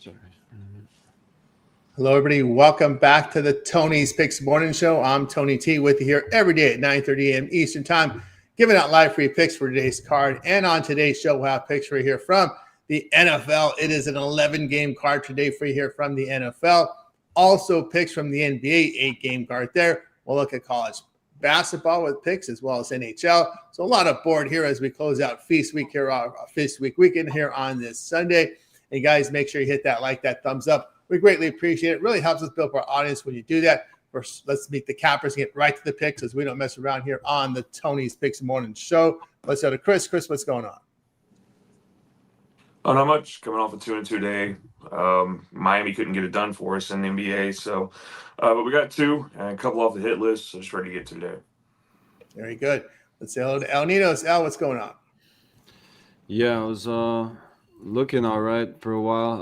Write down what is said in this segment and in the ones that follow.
Sorry. Hello, everybody. Welcome back to the Tony's Picks Morning Show. I'm Tony T with you here every day at 9:30 a.m. Eastern Time, giving out live free picks for today's card. And on today's show, we'll have picks for you here from the NFL. It is an 11-game card today for you here from the NFL. Also, picks from the NBA, 8-game card there. We'll look at college basketball with picks as well as NHL. So a lot of board here as we close out Feast Week here, Feast Week weekend here on this Sunday. And guys, make sure you hit that like, that thumbs up. We greatly appreciate it. It really helps us build our audience when you do that. First, let's meet the cappers and get right to the picks as we don't mess around here on the Tony's Picks Morning Show. Let's go to Chris. Chris, what's going on? Oh, not much. Coming off a 2-2 day. Miami couldn't get it done for us in the NBA. So, but we got two and a couple off the hit list. So just ready to get to today. Very good. Let's say hello to El Ninos. El, what's going on? Yeah, I was looking all right for a while.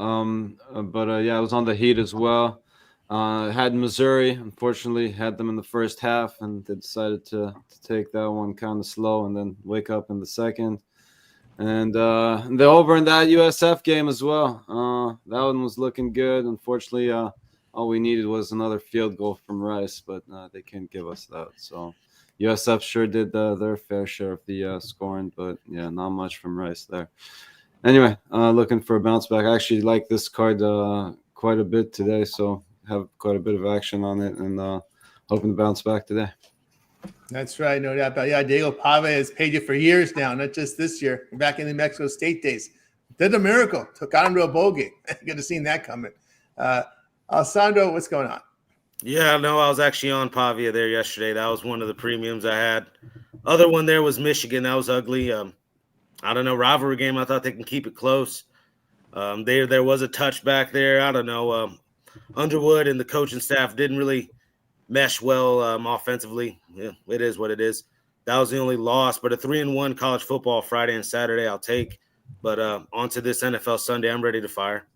I was on the Heat as well. Had Missouri, unfortunately, had them in the first half, and they decided to take that one kind of slow and then wake up in the second. And they're over in that USF game as well. That one was looking good. Unfortunately, all we needed was another field goal from Rice, but they couldn't give us that. So USF sure did their fair share of the scoring, but yeah, not much from Rice there. Anyway, looking for a bounce back. I actually like this card quite a bit today, so have quite a bit of action on it, and hoping to bounce back today. That's right, no doubt about it. Yeah, Diego Pave has paid you for years now, not just this year. Back in the Mexico State days, did a miracle, got him to a bowl game. Good to see that coming. Alessandro, what's going on? Yeah, no, I was actually on Pavia there yesterday. That was one of the premiums I had. Other one there was Michigan. That was ugly. I don't know, rivalry game. I thought they can keep it close. There was a touchback there. I don't know. Underwood and the coaching staff didn't really mesh well offensively. Yeah, it is what it is. That was the only loss. But a 3-1 college football Friday and Saturday I'll take. But on to this NFL Sunday. I'm ready to fire.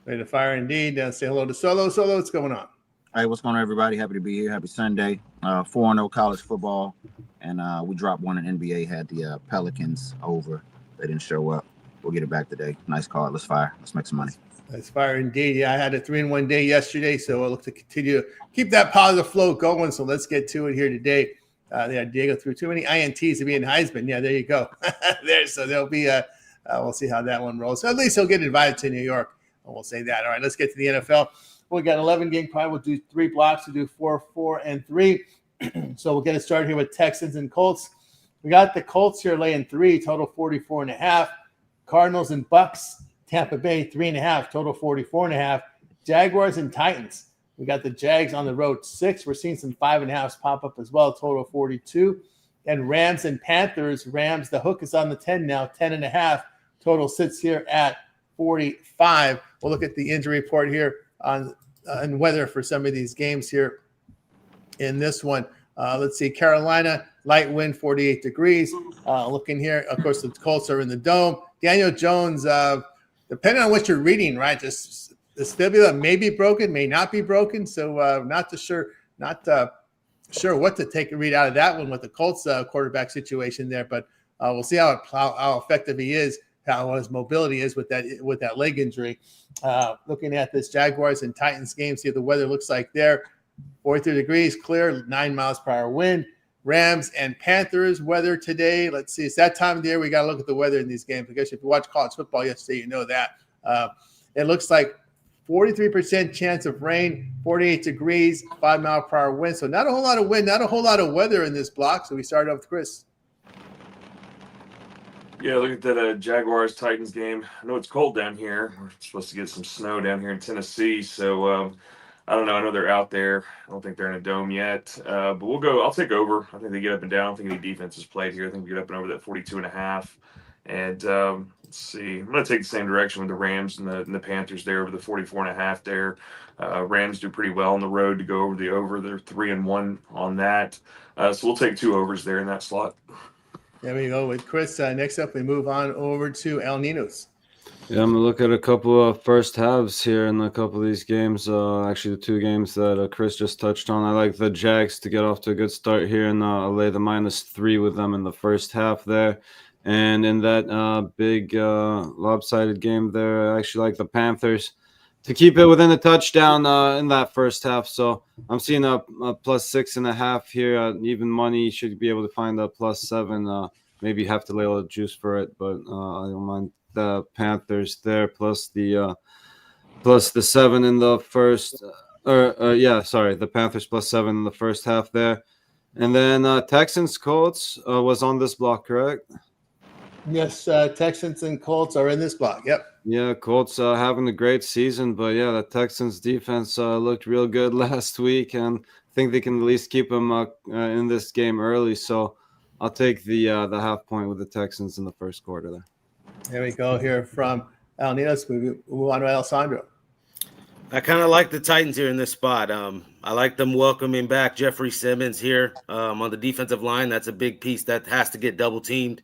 Ready to fire indeed. Say hello to Solo. Solo, what's going on? Hey, what's going on, everybody? Happy to be here. Happy Sunday. 4-0 college football. And we dropped one in NBA, had the Pelicans over. They didn't show up. We'll get it back today. Nice card. Let's fire. Let's make some money. Let's fire indeed. Yeah, I had a 3-1 day yesterday, so I'll look to continue to keep that positive flow going. So let's get to it here today. Diego threw too many INTs to be in Heisman. Yeah, there you go. So there'll be we'll see how that one rolls. So at least he'll get invited to New York. We'll say that. All right, let's get to the NFL. We got 11-game pride. We'll do 3 blocks. We'll do 4, 4, and 3. So we'll get it started here with Texans and Colts. We got the Colts here laying 3, total 44.5. Cardinals and Bucks, Tampa Bay 3.5, total 44.5. Jaguars and Titans. We got the Jags on the road 6. We're seeing some 5.5s pop up as well, total 42. And Rams and Panthers. Rams, the hook is on the 10 now, 10.5. Total sits here at 45. We'll look at the injury report here on and weather for some of these games here in this one. Let's see, Carolina, light wind, 48 degrees. Looking here, of course, the Colts are in the dome. Daniel Jones, depending on what you're reading, right, just the fibula may be broken, may not be broken. So not sure what to take and read out of that one with the Colts quarterback situation there. But we'll see how effective he is, how his mobility is with that leg injury. Looking at this Jaguars and Titans game, see what the weather looks like there. 43 degrees, clear, 9 miles per hour wind. Rams and Panthers weather today. Let's see. It's that time of the year we got to look at the weather in these games. I guess if you watch college football yesterday, you know that. It looks like 43% chance of rain, 48 degrees, 5 mile per hour wind. So not a whole lot of wind, not a whole lot of weather in this block. So we started off with Chris. Yeah, look at that Jaguars-Titans game. I know it's cold down here. We're supposed to get some snow down here in Tennessee. So, I don't know. I know they're out there. I don't think they're in a dome yet. But we'll go. I'll take over. I think they get up and down. I don't think any defense is played here. I think we get up and over that 42.5. And let's see. I'm going to take the same direction with the Rams and the Panthers there over the 44.5 there. Rams do pretty well on the road to go over the over. They're 3-1 on that. So we'll take 2 overs there in that slot. There we go with Chris. Next up, we move on over to El Ninos. Yeah, I'm going to look at a couple of first halves here in a couple of these games. Actually, the 2 games that Chris just touched on. I like the Jags to get off to a good start here, and I'll lay the -3 with them in the first half there. And in that big lopsided game there, I actually like the Panthers. to keep it within a touchdown in that first half. So I'm seeing a +6.5 here. Even money should be able to find a +7. Maybe have to lay a little juice for it, but I don't mind the Panthers there plus the 7 in the first. The Panthers +7 in the first half there, and then Texans Colts was on this block, correct? Yes, Texans and Colts are in this block. Yep. Yeah, Colts having a great season, but yeah, the Texans defense looked real good last week, and I think they can at least keep them in this game early. So I'll take the half point with the Texans in the first quarter there. There we go here from Alnitas. We move on to Alessandro. I kind of like the Titans here in this spot. I like them welcoming back Jeffrey Simmons here on the defensive line. That's a big piece that has to get double teamed.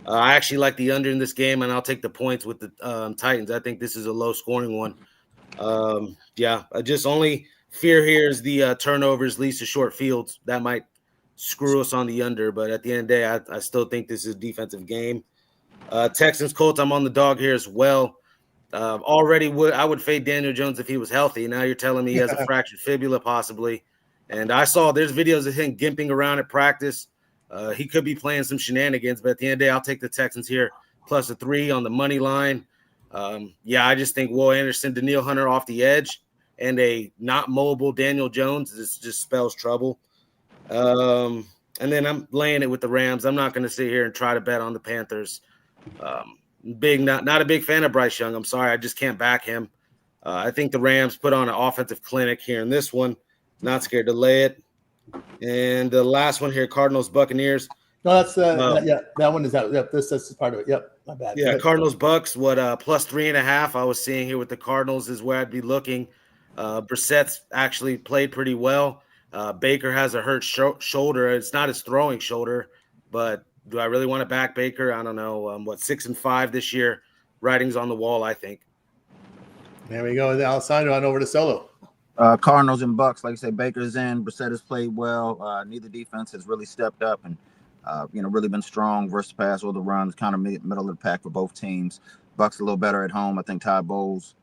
I actually like the under in this game, and I'll take the points with the Titans. I think this is a low-scoring one. I just only fear here is the turnovers leads to short fields. That might screw us on the under, but at the end of the day, I still think this is a defensive game. Texans Colts, I'm on the dog here as well. I would fade Daniel Jones if he was healthy. Now you're telling me he has a fractured fibula possibly, and I saw there's videos of him gimping around at practice. He could be playing some shenanigans, but at the end of the day, I'll take the Texans here plus a 3 on the money line. I just think Will Anderson, Daniil Hunter off the edge, and a not mobile Daniel Jones just spells trouble. And then I'm laying it with the Rams. I'm not going to sit here and try to bet on the Panthers. Not a big fan of Bryce Young. I'm sorry, I just can't back him. I think the Rams put on an offensive clinic here in this one. Not scared to lay it. And the last one here, Cardinals Buccaneers. No, that's that one is out. Yep, this is part of it. Yep, my bad. Yeah, Cardinals Bucks. What +3.5? I was seeing here with the Cardinals is where I'd be looking. Brissett's actually played pretty well. Baker has a hurt shoulder. It's not his throwing shoulder, but do I really want to back Baker? I don't know. 6-5 this year. Writing's on the wall, I think. There we go. Alessandro on over to Solo. Cardinals and Bucks, like I say, Baker's in. Brissett has played well. Neither defense has really stepped up and, really been strong versus pass or the runs, kind of middle of the pack for both teams. Bucks a little better at home. I think Ty Bowles,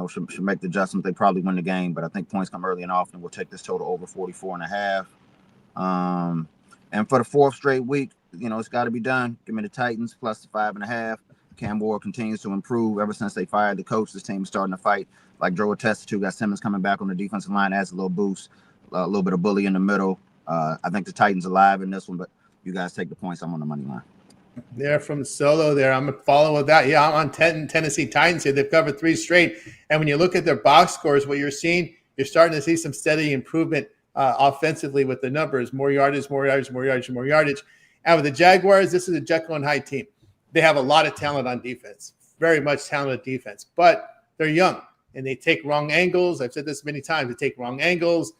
should make the adjustments. They probably win the game, but I think points come early and often. We'll take this total over 44.5. And for the fourth straight week, it's got to be done. Give me the Titans plus the 5.5. Cam Ward continues to improve ever since they fired the coach. This team is starting to fight. Like Joe attested to, got Simmons coming back on the defensive line, adds a little boost, a little bit of bully in the middle. I think the Titans are live in this one, but you guys take the points. I'm on the money line. There from Solo there. I'm going to follow with that. Yeah, I'm on Tennessee Titans here. They've covered 3 straight. And when you look at their box scores, what you're seeing, you're starting to see some steady improvement offensively with the numbers. More yardage. And with the Jaguars, this is a Jekyll and Hyde team. They have a lot of talent on defense, very much talented defense, but they're young and they take wrong angles. I've said this many times. They take wrong angles.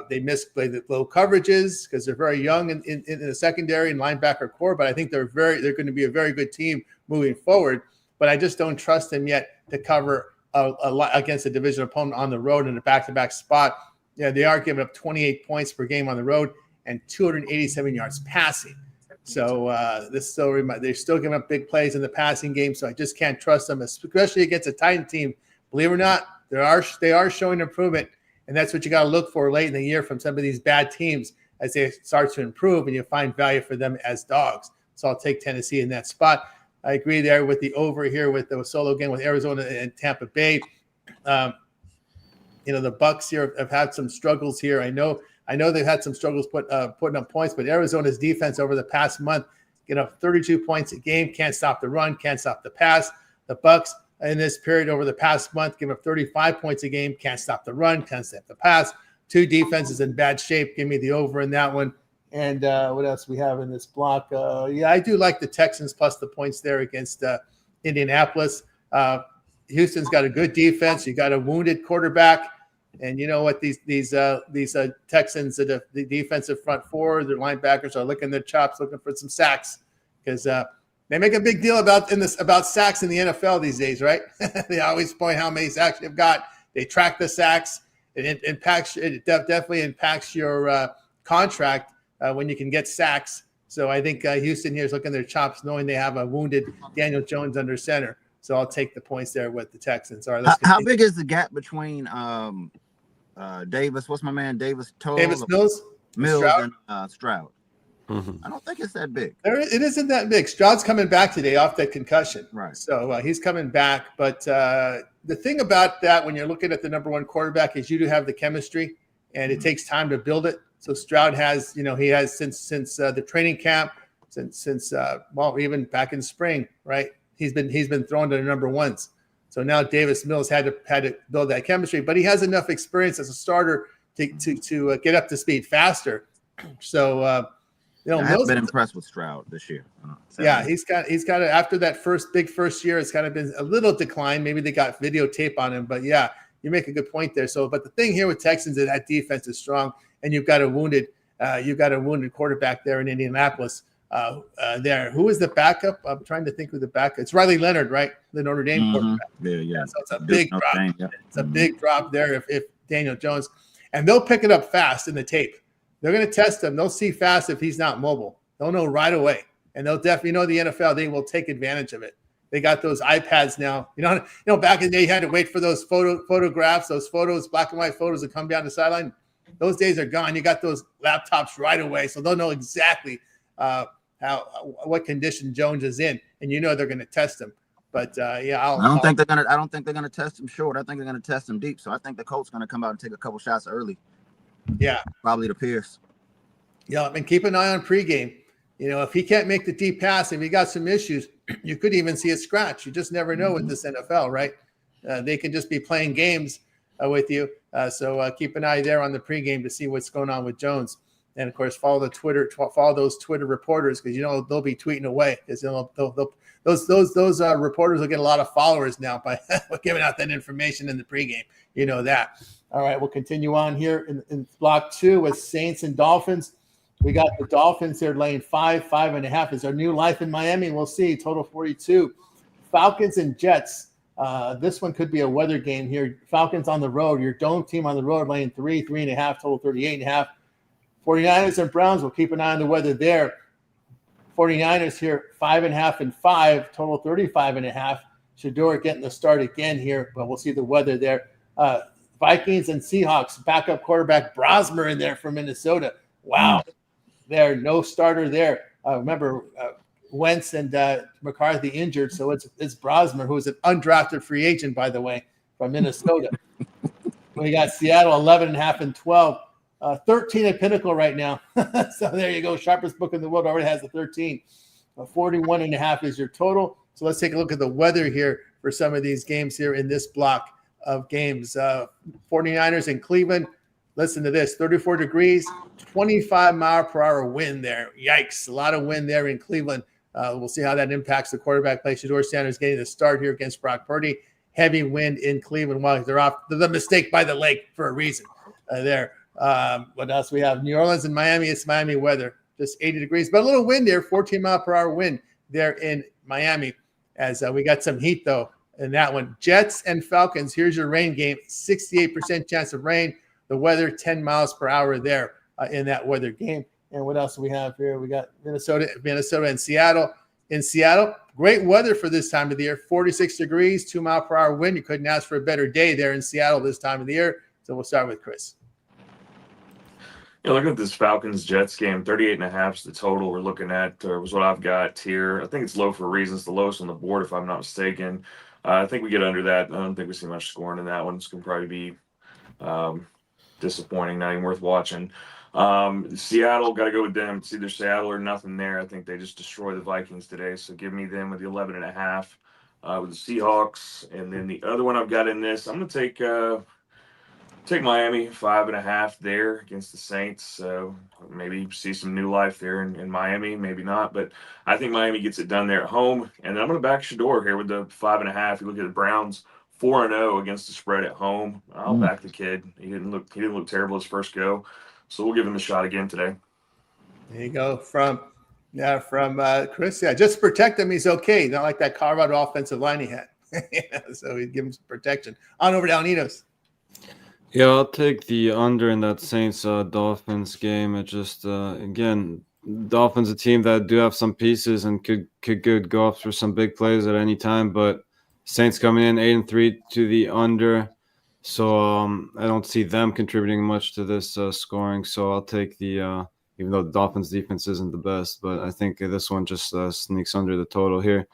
They misplay the low coverages because they're very young in the secondary and linebacker core. But I think they're going to be a very good team moving forward. But I just don't trust them yet to cover a lot against a division opponent on the road in a back-to-back spot. Yeah, they are giving up 28 points per game on the road and 287 yards passing. So they're still giving up big plays in the passing game. So I just can't trust them, especially against a Titan team. Believe it or not, they are showing improvement, and that's what you got to look for late in the year from some of these bad teams as they start to improve, and you find value for them as dogs. So I'll take Tennessee in that spot. I agree there with the over here with the Solo game with Arizona and Tampa Bay. The Bucks here have had some struggles here. I know they've had some struggles putting up points, but Arizona's defense over the past month, 32 points a game, can't stop the run, can't stop the pass. The Bucks in this period over the past month give up 35 points a game, can't stop the run, can't stop the pass. 2 defenses in bad shape. Give me the over in that one. And what else we have in this block? I do like the Texans plus the points there against Indianapolis. Houston's got a good defense. You got a wounded quarterback. And you know what? These Texans, the defensive front four, their linebackers are licking their chops, looking for some sacks because they make a big deal about sacks in the NFL these days, right? They always point how many sacks they've got. They track the sacks. It definitely impacts your contract when you can get sacks. So I think Houston here is looking their chops, knowing they have a wounded Daniel Jones under center. So I'll take the points there with the Texans. All right, How big is the gap between Davis? What's my man Davis? Davis Mills Stroud? And Stroud. Mhm. I don't think it's that big. It isn't that big. Stroud's coming back today off that concussion. Right. So he's coming back. But the thing about that, when you're looking at the number one quarterback, is you do have the chemistry, and it takes time to build it. So Stroud has, he has since the training camp, since even back in spring, right? He's been thrown to the number ones. So now Davis Mills had to build that chemistry, but he has enough experience as a starter to get up to speed faster. So I haven't been impressed with Stroud this year. Yeah, he's got after that first year, it's kind of been a little decline. Maybe they got videotape on him, but yeah, you make a good point there. So, but the thing here with Texans is that defense is strong, and you've got a wounded quarterback there in Indianapolis. There, who is the backup? I'm trying to think who the backup. It's Riley Leonard, right? The Notre Dame quarterback. Yeah. So it's a big drop. Yeah. It's a big drop there if Daniel Jones, and they'll pick it up fast in the tape. They're going to test him. They'll see fast if he's not mobile. They'll know right away, and they'll definitely know the NFL. They will take advantage of it. They got those iPads now. Back in the day, you had to wait for those photographs, those photos, black and white photos, to come down the sideline. Those days are gone. You got those laptops right away, so they'll know exactly what condition Jones is in, and they're going to test him. But I don't think they're gonna test him short. I think they're gonna test him deep. So I think the Colts going to come out and take a couple shots early. Yeah, probably to Pierce. Yeah, and keep an eye on pregame. If he can't make the deep pass, if he got some issues, you could even see a scratch. You just never know with this NFL, right? They can just be playing games with you. So keep an eye there on the pregame to see what's going on with Jones. And of course, follow those Twitter reporters, because they'll be tweeting away, because those reporters will get a lot of followers now by giving out that information in the pregame. That. All right, we'll continue on here in block 2 with Saints and Dolphins. We got the Dolphins here laying 5.5 is our new life in Miami. We'll see. Total 42. Falcons and Jets. This one could be a weather game here. Falcons on the road. Your dome team on the road laying 3.5, total 38.5. 49ers and Browns. We'll keep an eye on the weather there. 49ers here 5.5 and 5, total 35.5. Shador getting the start again here, but we'll see the weather there. Vikings and Seahawks, backup quarterback Brosmer in there from Minnesota. Wow. There, no starter there. Remember, Wentz and McCarthy injured, so it's Brosmer, who is an undrafted free agent, by the way, from Minnesota. We got Seattle 11.5 and 12. 13 at Pinnacle right now. So there you go. Sharpest book in the world already has the 13. 41.5 is your total. So let's take a look at the weather here for some of these games here in this block of games. 49ers in Cleveland. Listen to this, 34 degrees, 25-mile-per-hour wind there. Yikes, a lot of wind there in Cleveland. We'll see how that impacts the quarterback play. Shador Sanders getting the start here against Brock Purdy. Heavy wind in Cleveland while they're off. The mistake by the lake for a reason there. What else we have? New Orleans and Miami. It's Miami weather, just 80 degrees, but a little wind there, 14-mile-per-hour wind there in Miami. As we got some heat, though, in that one. Jets and Falcons. Here's your rain game, 68% chance of rain. The weather, 10 miles per hour there in that weather game. And what else do we have here? We got Minnesota and Seattle. In Seattle, great weather for this time of the year, 46 degrees, 2-mile-per-hour wind. You couldn't ask for a better day there in Seattle this time of the year. So we'll start with Chris. Looking at this Falcons-Jets game, 38.5 is the total we're looking at, was what I've got here. I think it's low for reasons, the lowest on the board, if I'm not mistaken. I think we get under that. I don't think we see much scoring in that one. It's going to probably be disappointing, not even worth watching. Seattle, got to go with them. It's either Seattle or nothing there. I think they just destroy the Vikings today, so give me them with the 11.5 with the Seahawks. And then the other one I've got in this, I'm going to take Miami 5.5 there against the Saints. So maybe see some new life there in Miami, maybe not. But I think Miami gets it done there at home. And then I'm going to back Shador here with the 5.5. You look at the Browns, 4-0 against the spread at home. I'll back the kid. He didn't look terrible his first go. So we'll give him a shot again today. There you go from Chris. Yeah, just protect him. He's okay. Not like that Colorado offensive line he had. So he'd give him some protection. On over to Alnitos. Yeah, I'll take the under in that Saints Dolphins game. It just again, Dolphins a team that do have some pieces and could go up for some big plays at any time, but Saints coming in 8-3 to the under. So I don't see them contributing much to this scoring. So I'll take the even though the Dolphins defense isn't the best, but I think this one just sneaks under the total here.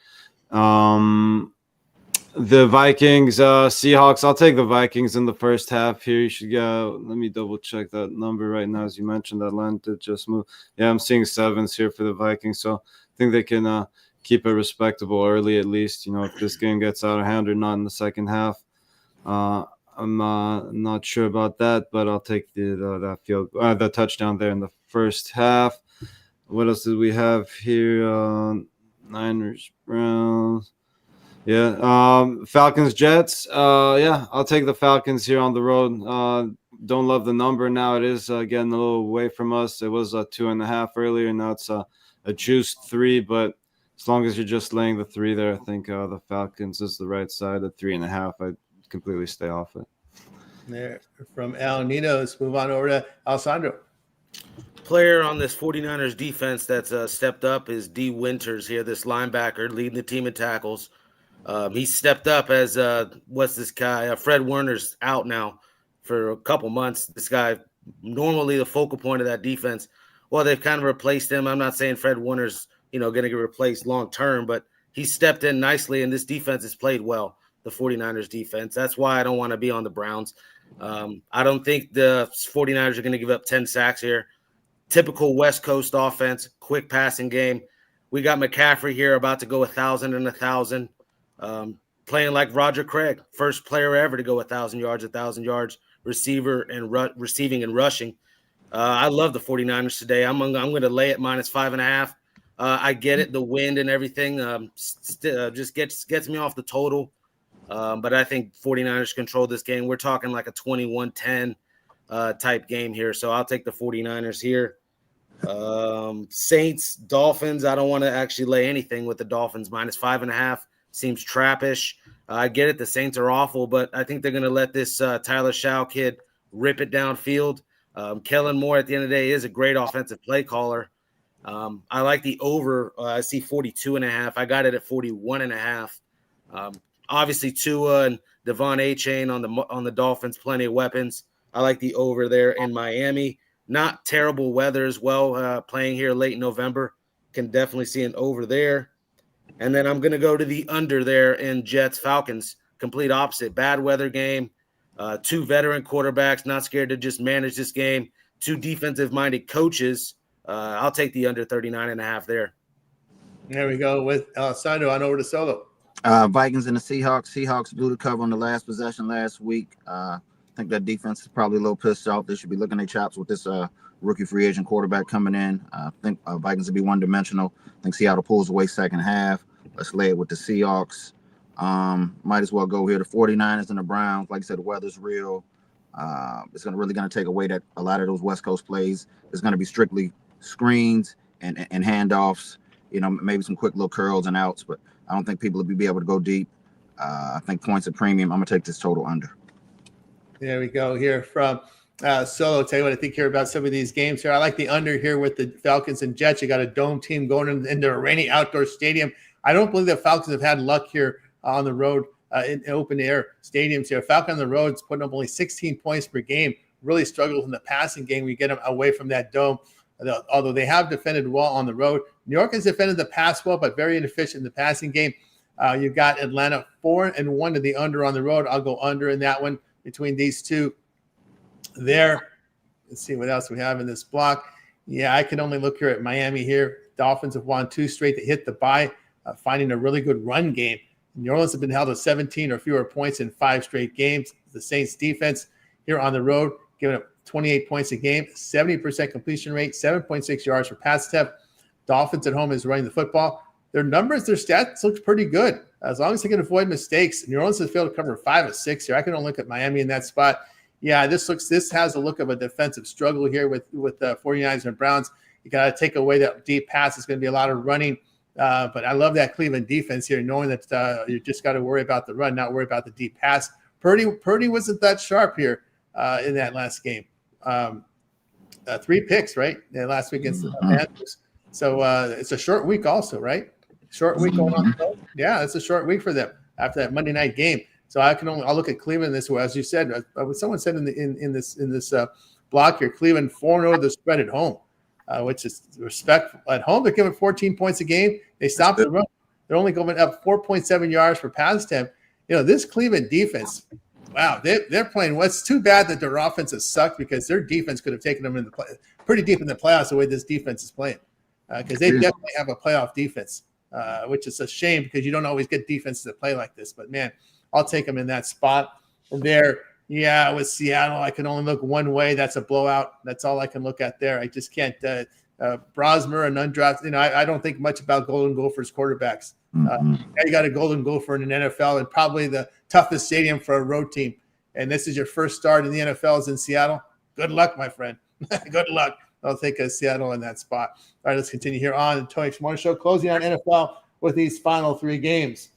The Vikings, Seahawks. I'll take the Vikings in the first half here. You should go. Let me double check that number right now. As you mentioned, Atlanta just moved. Yeah, I'm seeing 7s here for the Vikings. So I think they can keep it respectable early at least. If this game gets out of hand or not in the second half. I'm not sure about that, but I'll take the touchdown there in the first half. What else did we have here? Niners, Browns. Yeah. Falcons, Jets. Yeah, I'll take the Falcons here on the road. Don't love the number now. It is getting a little away from us. It was 2.5 earlier. Now it's a juiced 3, but as long as you're just laying the 3 there, I think the Falcons is the right side at 3.5. I'd completely stay off it. There from Al Nino. Let's move on over to Alessandro. Player on this 49ers defense that's stepped up is D. Winters here, this linebacker leading the team in tackles. He stepped up as what's this guy? Fred Warner's out now for a couple months. This guy, normally the focal point of that defense. Well, they've kind of replaced him. I'm not saying Fred Warner's going to get replaced long term, but he stepped in nicely, and this defense has played well. The 49ers defense. That's why I don't want to be on the Browns. I don't think the 49ers are going to give up 10 sacks here. Typical West Coast offense, quick passing game. We got McCaffrey here about to go 1,000 and 1,000. Playing like Roger Craig, first player ever to go 1,000 yards, receiver and receiving and rushing. I love the 49ers today. I'm going to lay it -5.5. I get it, the wind and everything just gets me off the total. But I think 49ers control this game. We're talking like a 21-10 type game here. So I'll take the 49ers here. Saints, Dolphins. I don't want to actually lay anything with the Dolphins. -5.5 seems trappish. I get it. The Saints are awful, but I think they're going to let this Tyler Shaw kid rip it downfield. Kellen Moore at the end of the day is a great offensive play caller. I like the over. I see 42.5. I got it at 41.5. Obviously, Tua and Devon A-Chain on the Dolphins, plenty of weapons. I like the over there in Miami. Not terrible weather as well, playing here late in November. Can definitely see an over there. And then I'm going to go to the under there in Jets-Falcons. Complete opposite. Bad weather game. 2 veteran quarterbacks, not scared to just manage this game. 2 defensive-minded coaches. I'll take the under 39.5 there. There we go with Alessandro on over to Solo. Vikings and the Seahawks. Seahawks blew the cover on the last possession last week. I think that defense is probably a little pissed off. They should be looking at chops with this rookie free agent quarterback coming in. I think Vikings will be one-dimensional. I think Seattle pulls away second half. Let's lay it with the Seahawks. Might as well go here. The 49ers and the Browns. Like I said, the weather's real. It's really going to take away that a lot of those West Coast plays. It's going to be strictly screens and handoffs. Maybe some quick little curls and outs, but I don't think people will be able to go deep. I think points are premium. I'm going to take this total under. There we go here from Solo. Tell you what I think here about some of these games here. I like the under here with the Falcons and Jets. You got a dome team going into a rainy outdoor stadium. I don't believe the Falcons have had luck here on the road in open air stadiums here. Falcon on the road is putting up only 16 points per game. Really struggles in the passing game. We get them away from that dome. Although they have defended well on the road. New York has defended the pass well, but very inefficient in the passing game. You've got Atlanta 4-1 to the under on the road. I'll go under in that one between these two there. Let's see what else we have in this block. Yeah, I can only look here at Miami here. Dolphins have won 2 straight to hit the bye, finding a really good run game. New Orleans have been held to 17 or fewer points in 5 straight games. The Saints defense here on the road, giving up 28 points a game, 70% completion rate, 7.6 yards per pass attempt. Dolphins at home is running the football. Their numbers, their stats look pretty good. As long as they can avoid mistakes. New Orleans has failed to cover 5 of 6 here. I can only look at Miami in that spot. Yeah, this has a look of a defensive struggle here with the 49ers and Browns. You got to take away that deep pass. It's going to be a lot of running. But I love that Cleveland defense here, knowing that you just got to worry about the run, not worry about the deep pass. Purdy wasn't that sharp here in that last game. 3 picks, right? Last week against the Panthers. So it's a short week also, right? Short week going on. Yeah, it's a short week for them. after that Monday night game. So I'll look at Cleveland this way, as you said. Someone said in this block here, Cleveland 4-0 the spread at home, which is respectful. At home, they're giving 14 points a game. They stopped the run. They're only going up 4.7 yards per pass attempt. This Cleveland defense, wow, they're playing. What's too bad that their offense has sucked, because their defense could have taken them in the pretty deep in the playoffs the way this defense is playing, because they definitely have a playoff defense, which is a shame because you don't always get defenses that play like this. But man, I'll take them in that spot. And there, yeah, with Seattle, I can only look one way. That's a blowout. That's all I can look at there. I just can't. Brosmer and undrafted. I don't think much about Golden Gophers quarterbacks. You got a Golden Gopher in an NFL and probably the toughest stadium for a road team. And this is your first start in the NFL is in Seattle. Good luck, my friend. Good luck. I'll take Seattle in that spot. All right, let's continue here on the Tony Morning Show, closing on NFL with these final three games.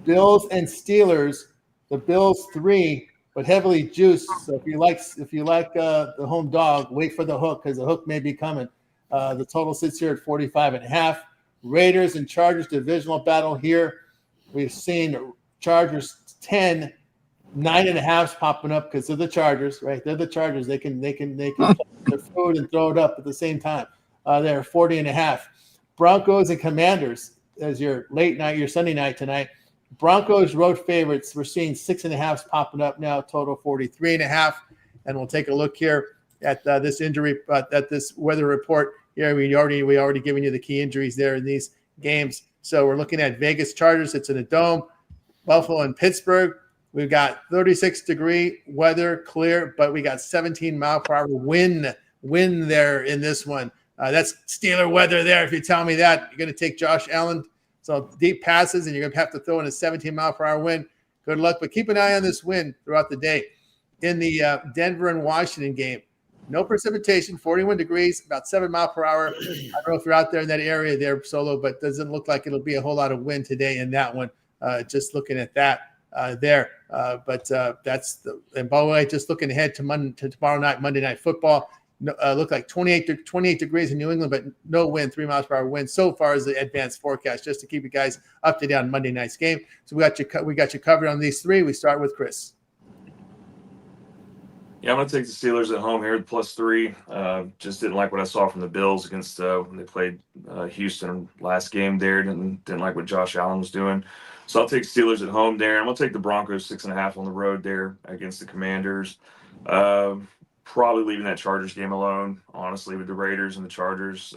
Bills and Steelers. The Bills 3, but heavily juiced. So if you like the home dog, wait for the hook, because the hook may be coming. The total sits here at 45.5. Raiders and Chargers divisional battle here. We've seen Chargers 10, 9.5s popping up because they're the Chargers, right? They're the Chargers. They can their food and throw it up at the same time. They're 40.5. Broncos and Commanders as your late night, your Sunday night tonight. Broncos road favorites. We're seeing 6.5s popping up now. Total 43.5. And we'll take a look here at this injury, at this weather report. Here we already given you the key injuries there in these games. So we're looking at Vegas Chargers. It's in a dome. Buffalo and Pittsburgh. We've got 36-degree weather, clear, but we got 17-mile-per-hour wind there in this one. That's Steeler weather there. If you tell me that, you're going to take Josh Allen. So deep passes, and you're going to have to throw in a 17-mile-per-hour wind. Good luck, but keep an eye on this wind throughout the day. In the Denver and Washington game, no precipitation, 41 degrees, about 7 miles per hour. I don't know if you're out there in that area there, Solo, but doesn't look like it'll be a whole lot of wind today in that one. Just looking at that there. That's and by the way, just looking ahead to tomorrow night, Monday Night Football. Look like 28 degrees in New England, but no wind, 3 miles per hour wind so far as the advanced forecast, just to keep you guys up to date on Monday night's game. So we got you covered on these three. We start with Chris. Yeah, I'm going to take the Steelers at home here at +3. Just didn't like what I saw from the Bills against when they played Houston last game there. Didn't like what Josh Allen was doing. So I'll take Steelers at home there. I'm going to take the Broncos 6.5 on the road there against the Commanders. Probably leaving that Chargers game alone, honestly, with the Raiders and the Chargers.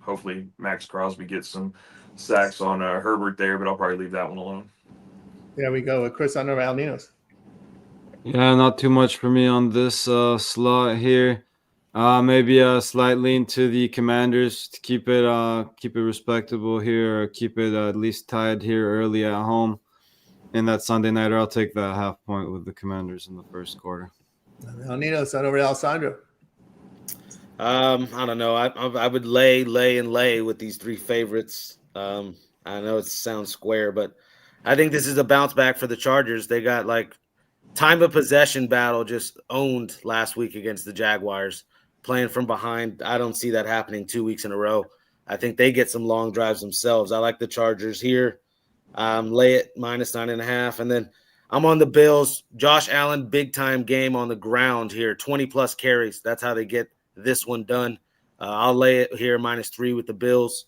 Hopefully Max Crosby gets some sacks on Herbert there, but I'll probably leave that one alone. There we go with Chris on Al Ninos. Yeah, not too much for me on this slot here. Maybe a slight lean to the Commanders to keep it respectable here, or keep it at least tied here early at home. In that Sunday nighter, I'll take that half point with the Commanders in the first quarter. Al Ninos on over to Alessandro. I don't know. I would lay with these three favorites. I know it sounds square, but I think this is a bounce back for the Chargers. They got time of possession battle just owned last week against the Jaguars, playing from behind. I don't see that happening 2 weeks in a row. I think they get some long drives themselves. I like the Chargers here. Lay it -9.5. And then I'm on the Bills. Josh Allen, big-time game on the ground here, 20-plus carries. That's how they get this one done. I'll lay it here -3 with the Bills.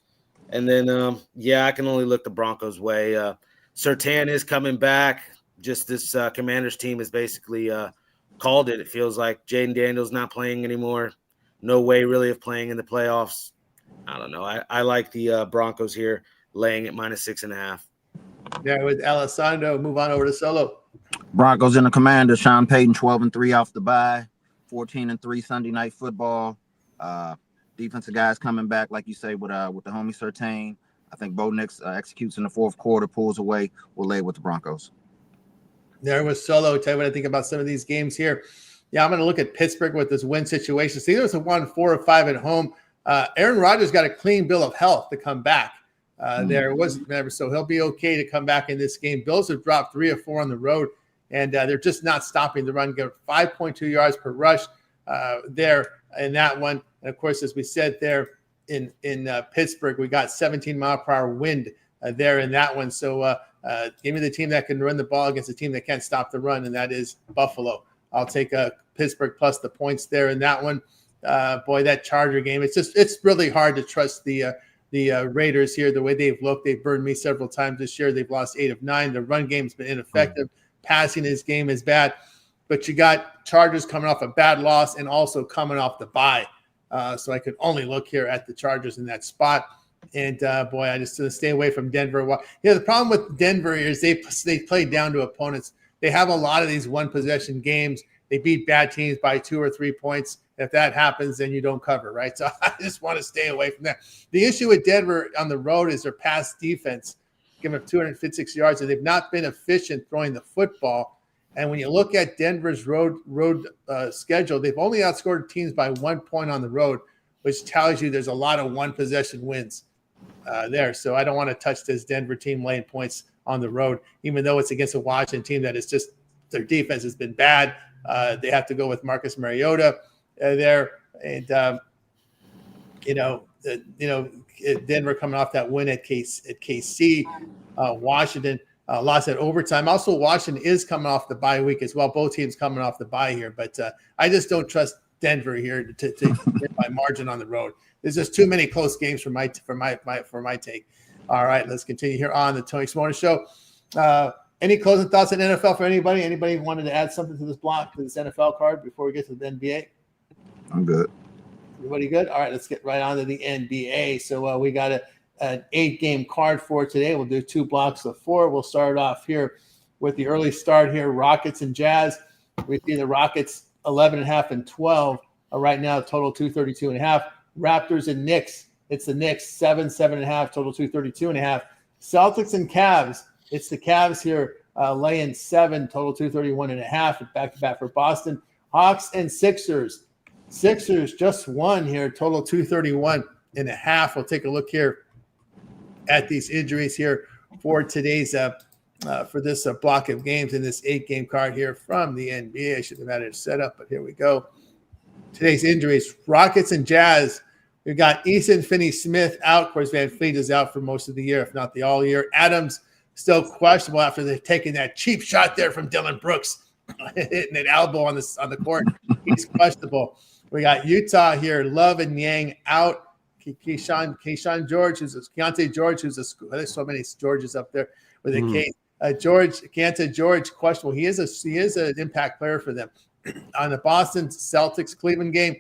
And then, I can only look the Broncos' way. Surtain is coming back. Just this Commanders team has basically called it. It feels like Jaden Daniels not playing anymore. No way really of playing in the playoffs. I don't know. I like the Broncos here, laying at -6.5. Yeah, with Alessandro, move on over to Solo. Broncos and the Commanders. Sean Payton 12-3 off the bye. 14-3 Sunday Night Football. Defensive guys coming back, like you say, with the homie Surtain. I think Bo Nix executes in the fourth quarter, pulls away. We'll lay with the Broncos. There was Solo. Tell you what I think about some of these games here. Yeah, I'm going to look at Pittsburgh with this win situation. See, there's a 1-4 or 5 at home. Aaron Rodgers got a clean bill of health to come back. There wasn't never, so he'll be okay to come back in this game. Bills have dropped 3 or 4 on the road, and they're just not stopping the run. Get 5.2 yards per rush there in that one. And of course, as we said there in Pittsburgh, we got 17-mile-per-hour wind there in that one. So Give me the team that can run the ball against a team that can't stop the run, and that is Buffalo. I'll take Pittsburgh plus the points there in that one. Boy, that Charger game, it's really hard to trust the Raiders here. The way they've looked, they've burned me several times this year. They've lost 8 of 9. The run game's been ineffective. Passing his game is bad. But you got Chargers coming off a bad loss and also coming off the bye. So I could only look here at the Chargers in that spot. And, boy, I just stay away from Denver. The problem with Denver is they play down to opponents. They have a lot of these one-possession games. They beat bad teams by 2 or 3 points. If that happens, then you don't cover, right? So I just want to stay away from that. The issue with Denver on the road is their pass defense, giving up 256 yards, and they've not been efficient throwing the football. And when you look at Denver's road schedule, they've only outscored teams by 1 point on the road, which tells you there's a lot of one-possession wins there. So I don't want to touch this Denver team laying points on the road, even though it's against a Washington team that is just their defense has been bad. They have to go with Marcus Mariota there, and Denver coming off that win at KC, Washington lost at overtime. Also, Washington is coming off the bye week as well. Both teams coming off the bye here, but I just don't trust Denver here to get my margin on the road. There's just too many close games for my take. All right, let's continue here on the Tony Simone Show. Any closing thoughts on NFL for anybody? Anybody wanted to add something to this block, to this NFL card before we get to the NBA? I'm good. Everybody good? All right, let's get right on to the NBA. So we got an 8-game card for today. We'll do 2 blocks of 4. We'll start off here with the early start here, Rockets and Jazz. We see the Rockets 11.5 and 12 right now, total 232.5. Raptors and Knicks. It's the Knicks 7.5, total 232.5. Celtics and Cavs. It's the Cavs here laying 7, total 231.5. Back-to-back for Boston. Hawks and Sixers. Sixers just won here, total 231.5. We'll take a look here at these injuries here for today's for this block of games in this 8-game card here from the NBA. I should have had it set up, but here we go. Today's injuries: Rockets and Jazz. We've got Easton Finney-Smith out. Of course, Van Fleet is out for most of the year, if not the all year. Adams still questionable after they've taken that cheap shot there from Dylan Brooks, hitting an elbow on the court. He's questionable. We got Utah here. Love and Yang out. Keyshawn George, Keontae George, there's so many Georges up there with a K. Keontae George, questionable. He is an impact player for them. On the Boston Celtics Cleveland game,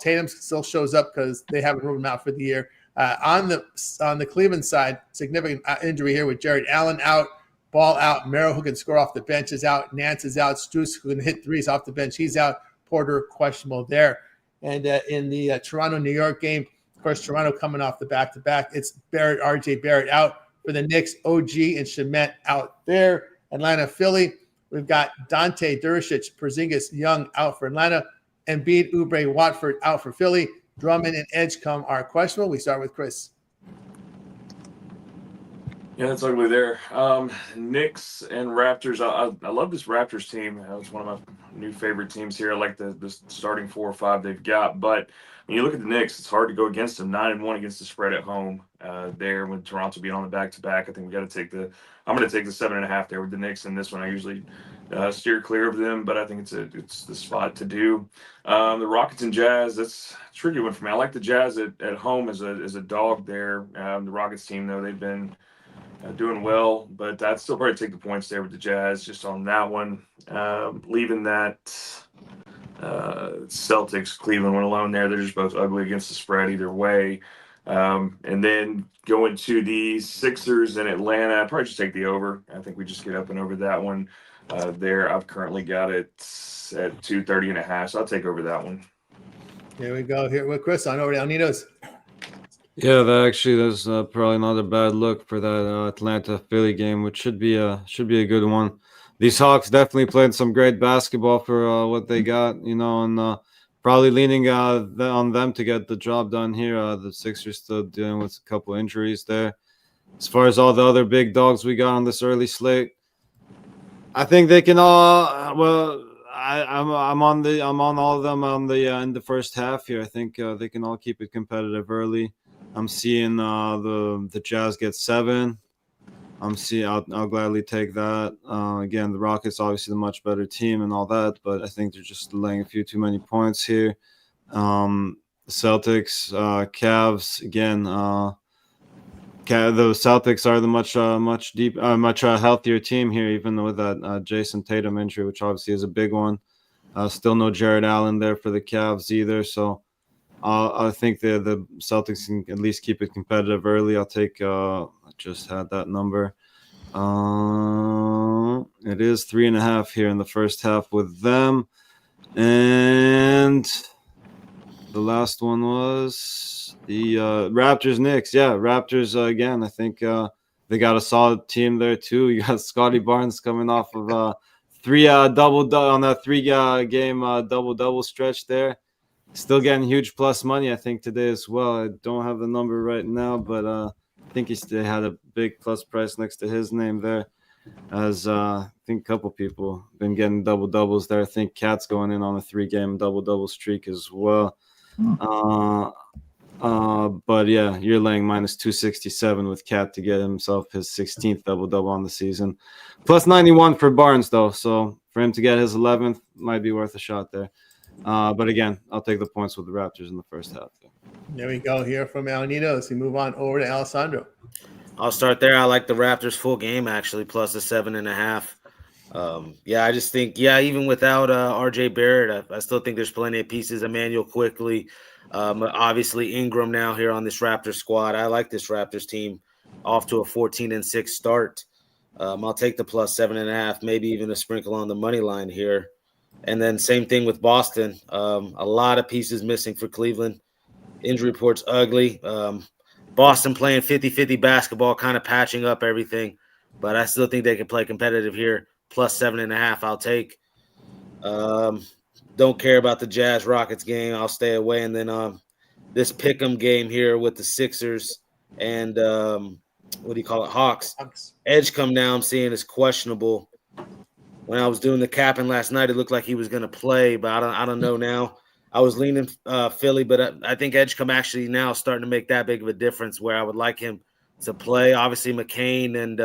Tatum still shows up because they haven't ruled him out for the year. On the Cleveland side, significant injury here with Jared Allen out, Ball out, Merrill, who can score off the bench, is out, Nance is out, Strus, who can hit threes off the bench, he's out, Porter questionable there. And in the Toronto-New York game, of course, Toronto coming off the back-to-back, it's RJ Barrett out for the Knicks, OG and Shamet out there. Atlanta-Philly, we've got Dante Duricic, Porzingis, Young out for Atlanta, Embiid, Oubre, Watford out for Philly. Drummond and Edgecombe are questionable. We start with Chris. Yeah, that's ugly there. Knicks and Raptors. I love this Raptors team. It's one of my new favorite teams here. I like the starting 4 or 5 they've got. But when you look at the Knicks, it's hard to go against them. 9-1 against the spread at home there. With Toronto being on the back-to-back, I think we got to take I'm going to take the 7.5 there with the Knicks in this one. I usually steer clear of them, but I think it's the spot to do. The Rockets and Jazz, that's a tricky one for me. I like the Jazz at home as a dog there. The Rockets team, though, they've been doing well, but I'd still probably take the points there with the Jazz just on that one. Leaving that Celtics Cleveland one alone there. They're just both ugly against the spread either way. And then going to the Sixers in Atlanta, I'd probably just take the over. I think we just get up and over that one there. I've currently got it at 230.5, so I'll take over that one. Here we go. Here with Chris on over to Alnitos. Yeah, there's probably not a bad look for that Atlanta-Philly game, which should be a good one. These Hawks definitely played some great basketball for what they got, and probably leaning on them to get the job done here. The Sixers still dealing with a couple injuries there. As far as all the other big dogs we got on this early slate, I think they can all. Well, I'm on all of them on the in the first half here. I think they can all keep it competitive early. I'm seeing the Jazz get 7. I'll gladly take that. Again, the Rockets obviously the much better team and all that, but I think they're just laying a few too many points here. Celtics, Cavs again. The Celtics are the much healthier team here, even with that Jason Tatum injury, which obviously is a big one. Still no Jared Allen there for the Cavs either, so I think the Celtics can at least keep it competitive early. I'll take. I just had that number. It is 3.5 here in the first half with them, and the last one was the Raptors Knicks. Yeah, Raptors again. I think they got a solid team there too. You got Scotty Barnes coming off of three double on that 3-game double stretch there. Still getting huge plus money, I think, today as well. I don't have the number right now, but I think they had a big plus price next to his name there. As I think a couple people been getting double doubles there. I think Cat's going in on a 3-game double streak as well. But yeah, you're laying minus 267 with Cat to get himself his 16th double on the season. Plus 91 for Barnes though, so for him to get his 11th might be worth a shot there. But again, I'll take the points with the Raptors in the first half. There we go here from El Nino. As we move on over to Alessandro. I'll start there. I like the Raptors full game, actually, plus a 7.5. Yeah, I just think, even without RJ Barrett, I still think there's plenty of pieces. Emmanuel quickly, obviously Ingram now here on this Raptors squad. I like this Raptors team off to a 14-6 start. I'll take the plus 7.5, maybe even a sprinkle on the money line here. And then same thing with Boston. A lot of pieces missing for Cleveland. Injury report's ugly. Boston playing 50-50 basketball, kind of patching up everything. But I still think they can play competitive here. Plus 7.5, I'll take. Don't care about the Jazz Rockets game. I'll stay away. And then this Pick'em game here with the Sixers and Hawks. Edge come now I'm seeing is questionable. When I was doing the capping last night, it looked like he was going to play, but I don't know now. I was leaning Philly, but I think Edgecombe actually now starting to make that big of a difference where I would like him to play. Obviously, McCain and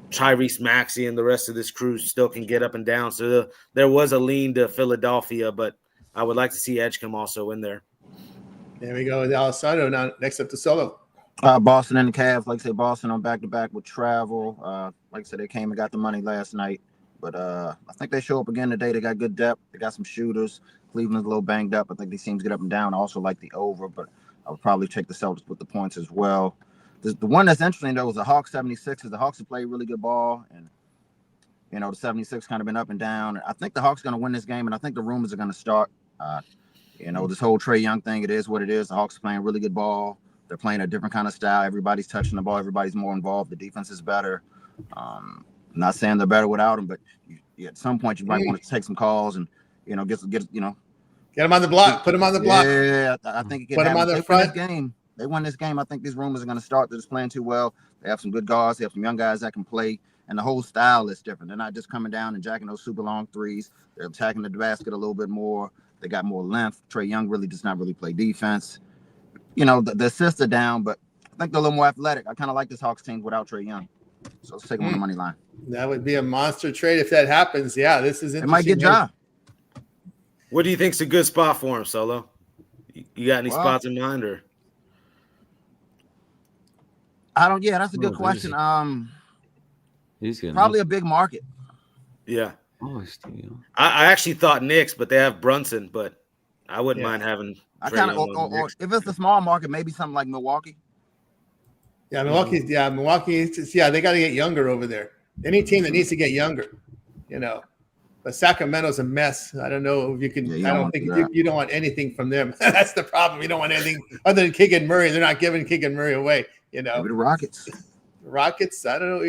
Tyrese Maxey and the rest of this crew still can get up and down. So there was a lean to Philadelphia, but I would like to see Edgecombe also in there. There we go with Alessandro. Now next up to Solo. Boston and the Cavs. Like I said, Boston on back-to-back with travel. Like I said, they came and got the money last night. But I think they show up again today. They got good depth. They got some shooters. Cleveland's a little banged up. I think these teams get up and down. I also like the over, but I would probably take the Celtics with the points as well. The one that's interesting, though, is the Hawks 76ers. The Hawks have played really good ball, and, the 76ers kind of been up and down. I think the Hawks are going to win this game, and I think the rumors are going to start. This whole Trae Young thing, it is what it is. The Hawks are playing really good ball. They're playing a different kind of style. Everybody's touching the ball. Everybody's more involved. The defense is better. I'm not saying they're better without him, but at some point you might want to take some calls and get him on the block. Put him on the block. Yeah, I think it can put him on the front. They won this game. I think these rumors are going to start. They're just playing too well. They have some good guards. They have some young guys that can play, and the whole style is different. They're not just coming down and jacking those super long threes. They're attacking the basket a little bit more. They got more length. Trae Young really does not really play defense. The assists are down, but I think they're a little more athletic. I kind of like this Hawks team without Trae Young. So let's take them on the money line. That would be a monster trade if that happens. Yeah, this is interesting. It might get Ja. What do you think's a good spot for him, Solo? You got any spots in mind, or? I don't. Yeah, that's a good question. He's probably a big market. Yeah. I actually thought Knicks, but they have Brunson. But I wouldn't mind having. I kind of, or if it's a small market, maybe something like Milwaukee. Yeah, Milwaukee. They got to get younger over there. Any team that needs to get younger, But Sacramento's a mess. I don't know if you can. I don't think you don't want anything from them. That's the problem. You don't want anything other than Keegan Murray. They're not giving Keegan Murray away. Maybe the Rockets. Rockets. I don't know who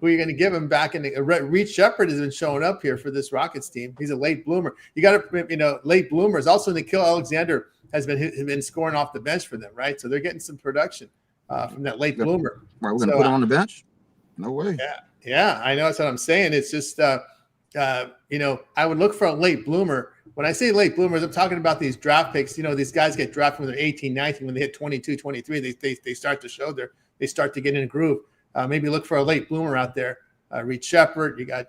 you're gonna give him back. And Reed Shepherd has been showing up here for this Rockets team. He's a late bloomer. You got to, late bloomers. Also, Nickeil Alexander has been scoring off the bench for them, right? So they're getting some production from that late bloomer. Right, we're gonna put him on the bench? No way. Yeah. I know that's what I'm saying. It's just. I would look for a late bloomer. When I say late bloomers, I'm talking about these draft picks. These guys get drafted when they're 18, 19. When they hit 22, 23, they start to show they start to get in a groove. maybe look for a late bloomer out there. Reed Shepard, you got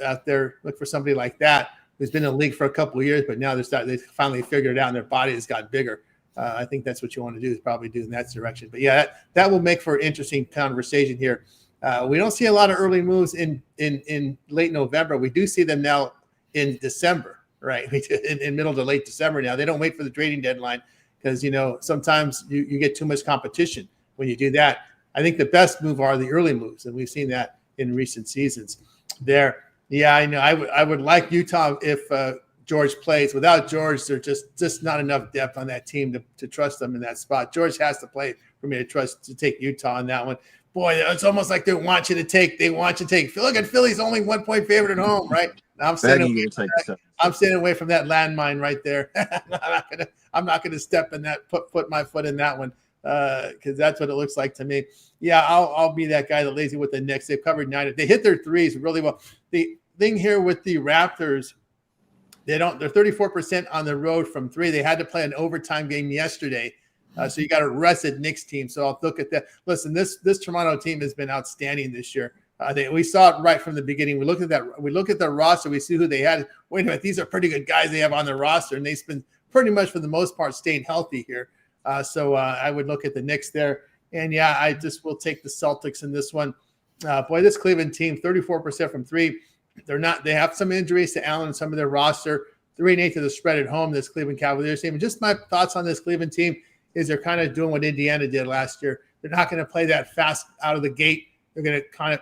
out there, look for somebody like that who's been in the league for a couple of years, but now they finally figured it out and their body has got bigger. I think that's what you want to do, is probably do in that direction. But yeah, that will make for an interesting conversation here. We don't see a lot of early moves in late November. We do see them now in December, right? In middle to late December now. They don't wait for the trading deadline because, sometimes you get too much competition when you do that. I think the best move are the early moves, and we've seen that in recent seasons there. Yeah, I know. I would like Utah if George plays. Without George, there's just not enough depth on that team to trust them in that spot. George has to play for me to take Utah on that one. Boy, it's almost like they want you to take. Look at Philly's only 1-point favorite at home, right? I'm staying away from that landmine right there. I'm not gonna step in that. Put my foot in that one because that's what it looks like to me. Yeah, I'll be that guy that lazy with the Knicks. They've covered 9. They hit their threes really well. The thing here with the Raptors, they're 34% on the road from 3. They had to play an overtime game yesterday. So you got a rested Knicks team. So I'll look at that. Listen, this Toronto team has been outstanding this year. We saw it right from the beginning. We look at that. We look at their roster. We see who they had. Wait a minute, these are pretty good guys they have on their roster, and they've been pretty much for the most part staying healthy here. So I would look at the Knicks there. And yeah, I just will take the Celtics in this one. Boy, this Cleveland team, 34% from 3. They have some injuries to Allen and some of their roster. 3-8 to the spread at home, this Cleveland Cavaliers team. And just my thoughts on this Cleveland team is they're kind of doing what Indiana did last year. They're not going to play that fast out of the gate. They're going to kind of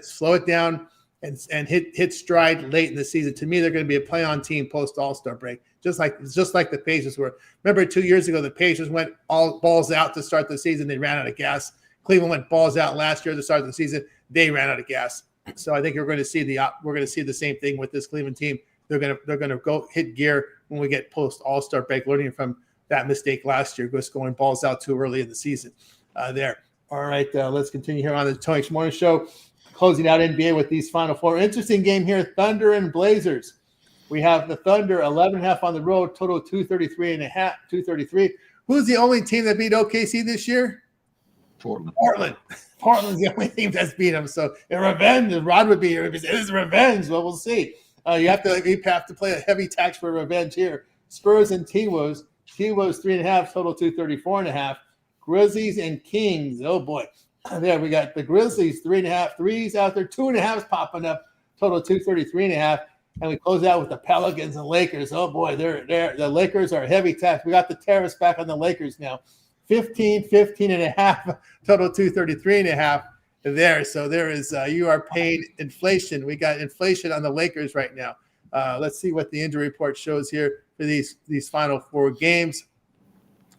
slow it down and hit stride late in the season. To me, they're going to be a play-on team post All-Star break, just like the Pacers were. Remember 2 years ago, the Pacers went all balls out to start the season. They ran out of gas. Cleveland went balls out last year to start the season. They ran out of gas. So I think we're going to see the same thing with this Cleveland team. They're going to go hit gear when we get post All-Star break, learning from that mistake last year, just going balls out too early in the season there. All right, let's continue here on the Tony Morning Show, closing out NBA with these Final Four. Interesting game here, Thunder and Blazers. We have the Thunder 11.5 on the road, total 233. Who's the only team that beat OKC this year? Portland. Portland's the only team that's beat them. So a revenge. Rod would be here. It is revenge. Well, we'll see. You have to play a heavy tax for revenge here. Spurs and T-Wolves. T-Wolves 3.5, total 234.5. Grizzlies and Kings. Oh boy. There we got the Grizzlies 3.5, 3s out there, 2.5s popping up, total 233.5. And we close out with the Pelicans and Lakers. Oh boy, the Lakers are a heavy tax. We got the terrace back on the Lakers now. 15.5, total 233.5 there. So there is you are paid inflation. We got inflation on the Lakers right now. Let's see what the injury report shows here for these Final Four games.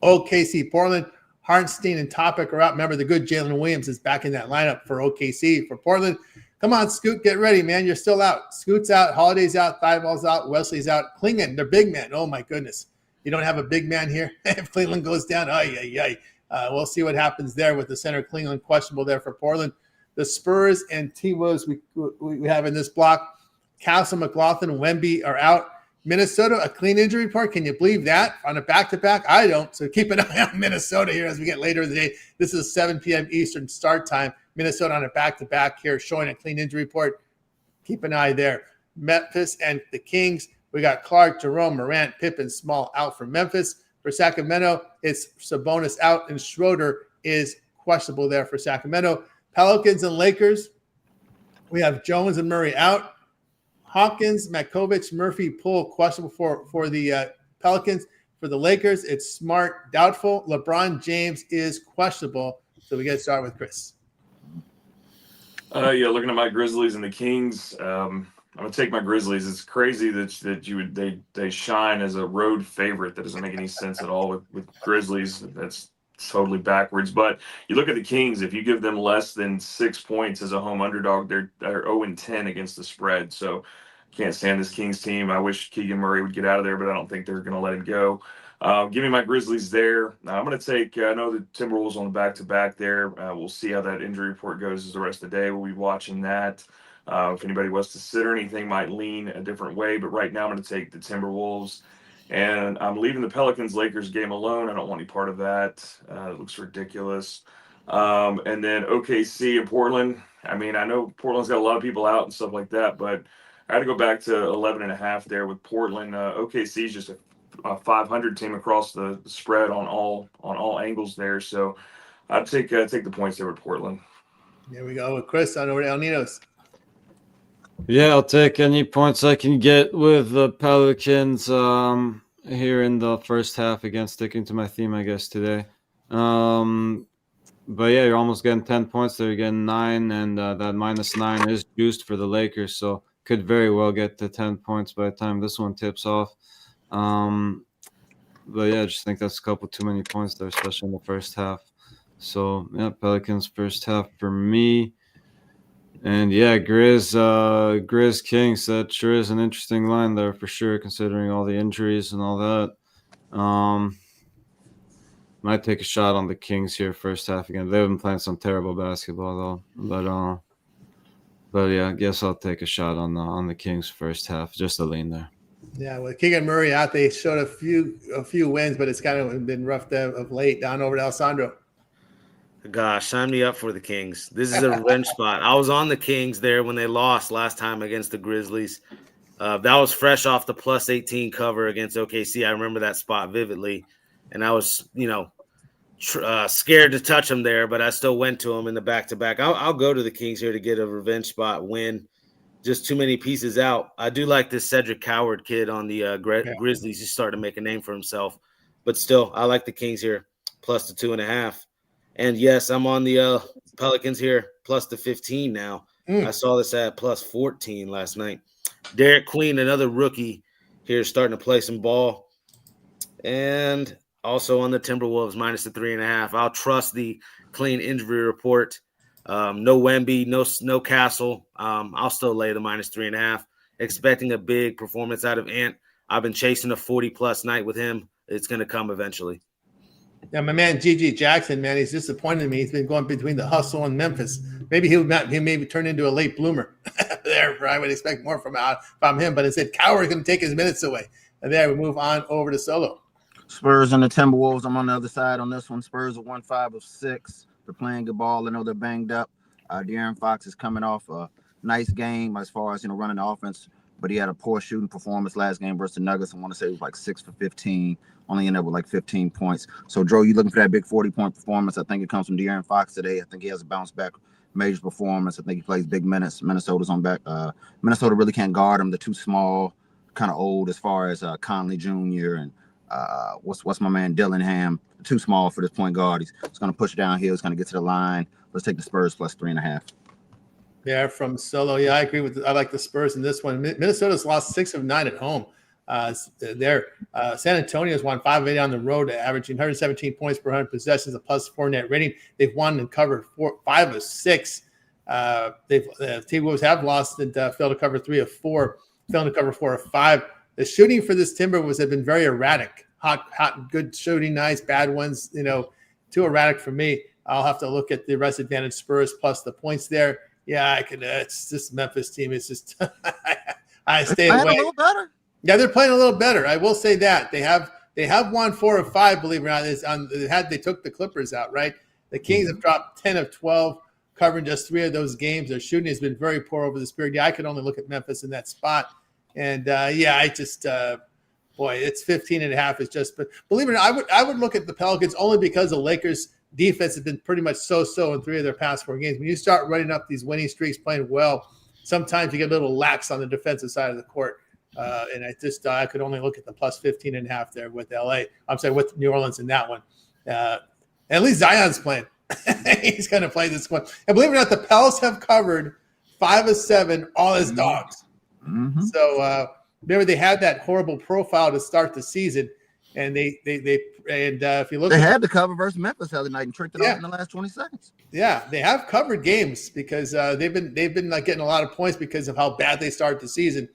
OKC, Portland, Hartenstein and Topic are out. Remember, the good Jalen Williams is back in that lineup for OKC. For Portland, come on, Scoot, get ready, man. You're still out. Scoot's out. Holiday's out. Thibault's out. Wesley's out. Klingon, their big man. Oh, my goodness. You don't have a big man here. If Cleveland goes down, we'll see what happens there with the center. Cleveland questionable there for Portland. The Spurs and T-Wolves we have in this block. Castle, McLaughlin, Wemby are out. Minnesota, a clean injury report. Can you believe that? On a back-to-back? I don't. So keep an eye on Minnesota here as we get later in the day. This is 7 p.m. Eastern start time. Minnesota on a back-to-back here showing a clean injury report. Keep an eye there. Memphis and the Kings. We got Clark, Jerome, Morant, Pippen, Small out for Memphis. For Sacramento, it's Sabonis out, and Schroeder is questionable there for Sacramento. Pelicans and Lakers, we have Jones and Murray out. Hawkins, Makovich, Murphy, Poole questionable for the Pelicans. For the Lakers, it's Smart, doubtful. LeBron James is questionable. So we get started with Chris. Looking at my Grizzlies and the Kings, I'm gonna take my Grizzlies. It's crazy that they shine as a road favorite. That doesn't make any sense at all with Grizzlies. That's totally backwards. But you look at the Kings. If you give them less than 6 points as a home underdog, they're 0-10 against the spread. So can't stand this Kings team. I wish Keegan Murray would get out of there, but I don't think they're going to let him go. Give me my Grizzlies there. I'm going to take. I know the Timberwolves on the back-to-back there. We'll see how that injury report goes as the rest of the day. We'll be watching that. If anybody wants to sit or anything, might lean a different way. But right now, I'm going to take the Timberwolves. And I'm leaving the Pelicans-Lakers game alone. I don't want any part of that. It looks ridiculous. And then OKC and Portland. I mean, I know Portland's got a lot of people out and stuff like that, but I had to go back to 11.5 there with Portland. OKC is just a 500 team across the spread on all angles there. So I'd take the points there with Portland. There we go with Chris on over to El Ninos. Yeah, I'll take any points I can get with the Pelicans here in the first half. Again, sticking to my theme, I guess, today. But yeah, you're almost getting 10 points there. You're getting 9, and that -9 is juiced for the Lakers, so could very well get to 10 points by the time this one tips off. But yeah, I just think that's a couple too many points there, especially in the first half. So yeah, Pelicans first half for me. And yeah, Grizz Kings, that sure is an interesting line there for sure, considering all the injuries and all that. Might take a shot on the Kings here first half again. They've been playing some terrible basketball though. But yeah, I guess I'll take a shot on the Kings first half, just a lean there. Yeah, with Keegan Murray out, they showed a few wins, but it's kind of been rough of late. Down over to Alessandro. Gosh, sign me up for the Kings. This is a revenge spot. I was on the Kings there when they lost last time against the Grizzlies. That was fresh off the +18 cover against OKC. I remember that spot vividly, and I was, scared to touch them there, but I still went to them in the back-to-back. I'll go to the Kings here to get a revenge spot win. Just too many pieces out. I do like this Cedric Coward kid on the Grizzlies. He's starting to make a name for himself, but still, I like the Kings here plus the 2.5. And yes, I'm on the Pelicans here, plus the 15 now. I saw this at plus 14 last night. Derek Queen, another rookie here, starting to play some ball. And also on the Timberwolves, minus the 3.5. I'll trust the clean injury report. No Wemby, no Castle. I'll still lay the minus 3.5. Expecting a big performance out of Ant. I've been chasing a 40-plus night with him. It's going to come eventually. Yeah, my man G.G. Jackson, man, he's disappointed me. He's been going between the hustle and Memphis. Maybe he maybe turn into a late bloomer there. I would expect more from him, but instead Coward's going to take his minutes away. And there we move on over to Solo. Spurs and the Timberwolves. I'm on the other side on this one. Spurs are 1-5 of 6. They're playing good ball. I know they're banged up. De'Aaron Fox is coming off a nice game as far as running the offense, but he had a poor shooting performance last game versus the Nuggets. I want to say it was like 6 for 15. Only ended up with like 15 points. So, Dro, you looking for that big 40-point performance? I think it comes from De'Aaron Fox today. I think he has a bounce back major performance. I think he plays big minutes. Minnesota's on back. Minnesota really can't guard him. They're too small, kind of old as far as Conley Jr. and what's my man Dillingham. Too small for this point guard. He's going to push it downhill. He's going to get to the line. Let's take the Spurs plus 3.5. Yeah, from Solo. Yeah, I agree I like the Spurs in this one. Minnesota's lost 6 of 9 at home. San Antonio's won 5 of 8 on the road, averaging 117 points per 100 possessions, a +4 net rating. They've won and covered 5 of 6. T-Wolves have lost and failed to cover 3 of 4, failed to cover 4 of 5. The shooting for this Timberwolves have been very erratic. Hot, good shooting nights, bad ones, too erratic for me. I'll have to look at the rest advantage Spurs plus the points there. Yeah, I can. It's this Memphis team. It's just I stay away. A little better. Yeah, they're playing a little better. I will say that they have won 4 of 5. Believe it or not, they took the Clippers out. Right, the Kings have dropped 10 of 12, covering just 3 of those games. Their shooting has been very poor over this period. Yeah, I could only look at Memphis in that spot, and I just it's 15.5. It's just, but believe it or not, I would look at the Pelicans only because the Lakers defense has been pretty much so in 3 of their past 4 games. When you start running up these winning streaks, playing well, sometimes you get a little lax on the defensive side of the court. And I could only look at the plus 15.5 there with LA. I'm sorry, with New Orleans in that one. At least Zion's playing. He's going to play this one. And believe it or not, the Pels have covered 5 of 7, all as dogs. Mm-hmm. So remember they had that horrible profile to start the season, and if you look, they had to cover versus Memphis the other night and tricked it off in the last 20 seconds. Yeah, they have covered games because they've been like getting a lot of points because of how bad they started the season.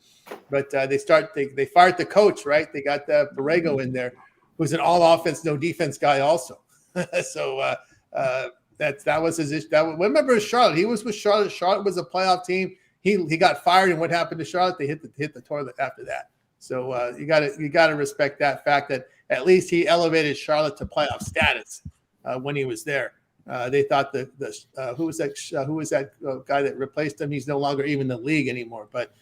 But they fired the coach, right? They got Borrego in there, who's an all offense, no defense guy also. So that was his issue. Remember Charlotte? He was with Charlotte. Charlotte was a playoff team. He got fired, and what happened to Charlotte? They hit the toilet after that. So you got to respect that fact that at least he elevated Charlotte to playoff status when he was there. They thought who was that guy that replaced him? He's no longer even in the league anymore. But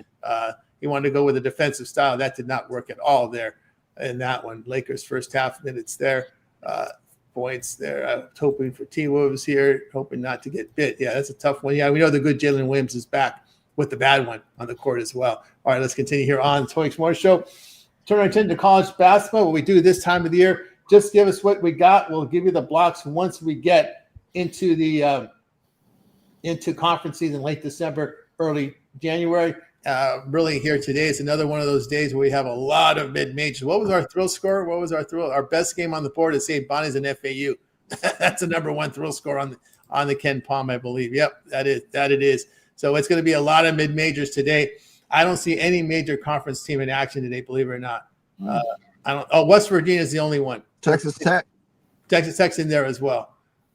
he wanted to go with a defensive style. That did not work at all there in that one. Lakers first half minutes there. Points there. I was hoping for T-Wolves here, hoping not to get bit. Yeah, that's a tough one. Yeah, we know the good Jalen Williams is back with the bad one on the court as well. All right, let's continue here on the Toy More Show. Turn our attention to college basketball. What we do this time of the year, just give us what we got. We'll give you the blocks once we get into the into conference season, late December, early January. Really here today is another one of those days where we have a lot of mid-majors. What was our thrill score? What was our thrill? Our best game on the board is St. Bonnie's and FAU. That's the number one thrill score on the Ken Palm, I believe. Yep, that it is. So it's going to be a lot of mid-majors today. I don't see any major conference team in action today, believe it or not. West Virginia is the only one. Texas Tech Tech's in there as well.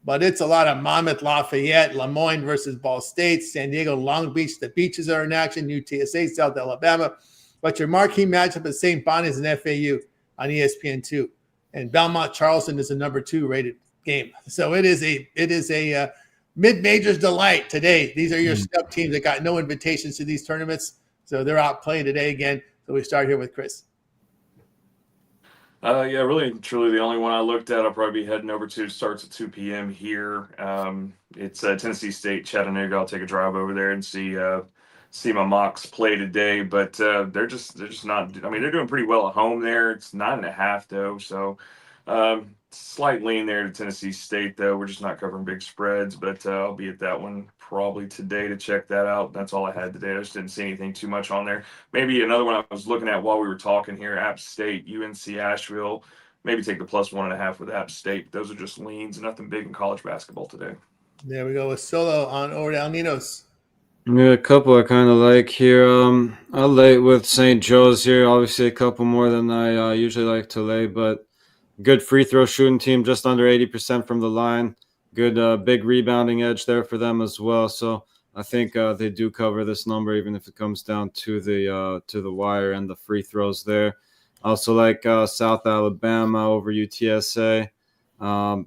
But it's a lot of Monmouth, Lafayette, Lemoyne versus Ball State, San Diego, Long Beach. The Beaches are in action, UTSA, South Alabama. But your marquee matchup is St. Bonnie's and FAU on ESPN2. And Belmont Charleston is a number 2 rated game. So it is a mid-majors delight today. These are your step teams that got no invitations to these tournaments. So they're out playing today again. So we start here with Chris. Yeah, really and truly the only one I looked at I'll probably be heading over to. Starts at 2 p.m. here. It's Tennessee State, Chattanooga. I'll take a drive over there and see my Mocs play today. But they're just not. I mean, they're doing pretty well at home there. It's 9.5 though, so slight lean there to Tennessee State though. We're just not covering big spreads, but I'll be at that one probably today to check that out. That's all I had today. I just didn't see anything too much on there. Maybe another one I was looking at while we were talking here, App State, UNC Asheville. Maybe take the +1.5 with App State. Those are just leans, nothing big in college basketball today. There we go with Solo on over to Alninos. Yeah, a couple I kind of like here. I'll lay with St. Joe's here. Obviously, a couple more than I usually like to lay, but good free throw shooting team, just under 80% from the line. Good big rebounding edge there for them as well. So I think they do cover this number, even if it comes down to the wire and the free throws there. Also like South Alabama over UTSA.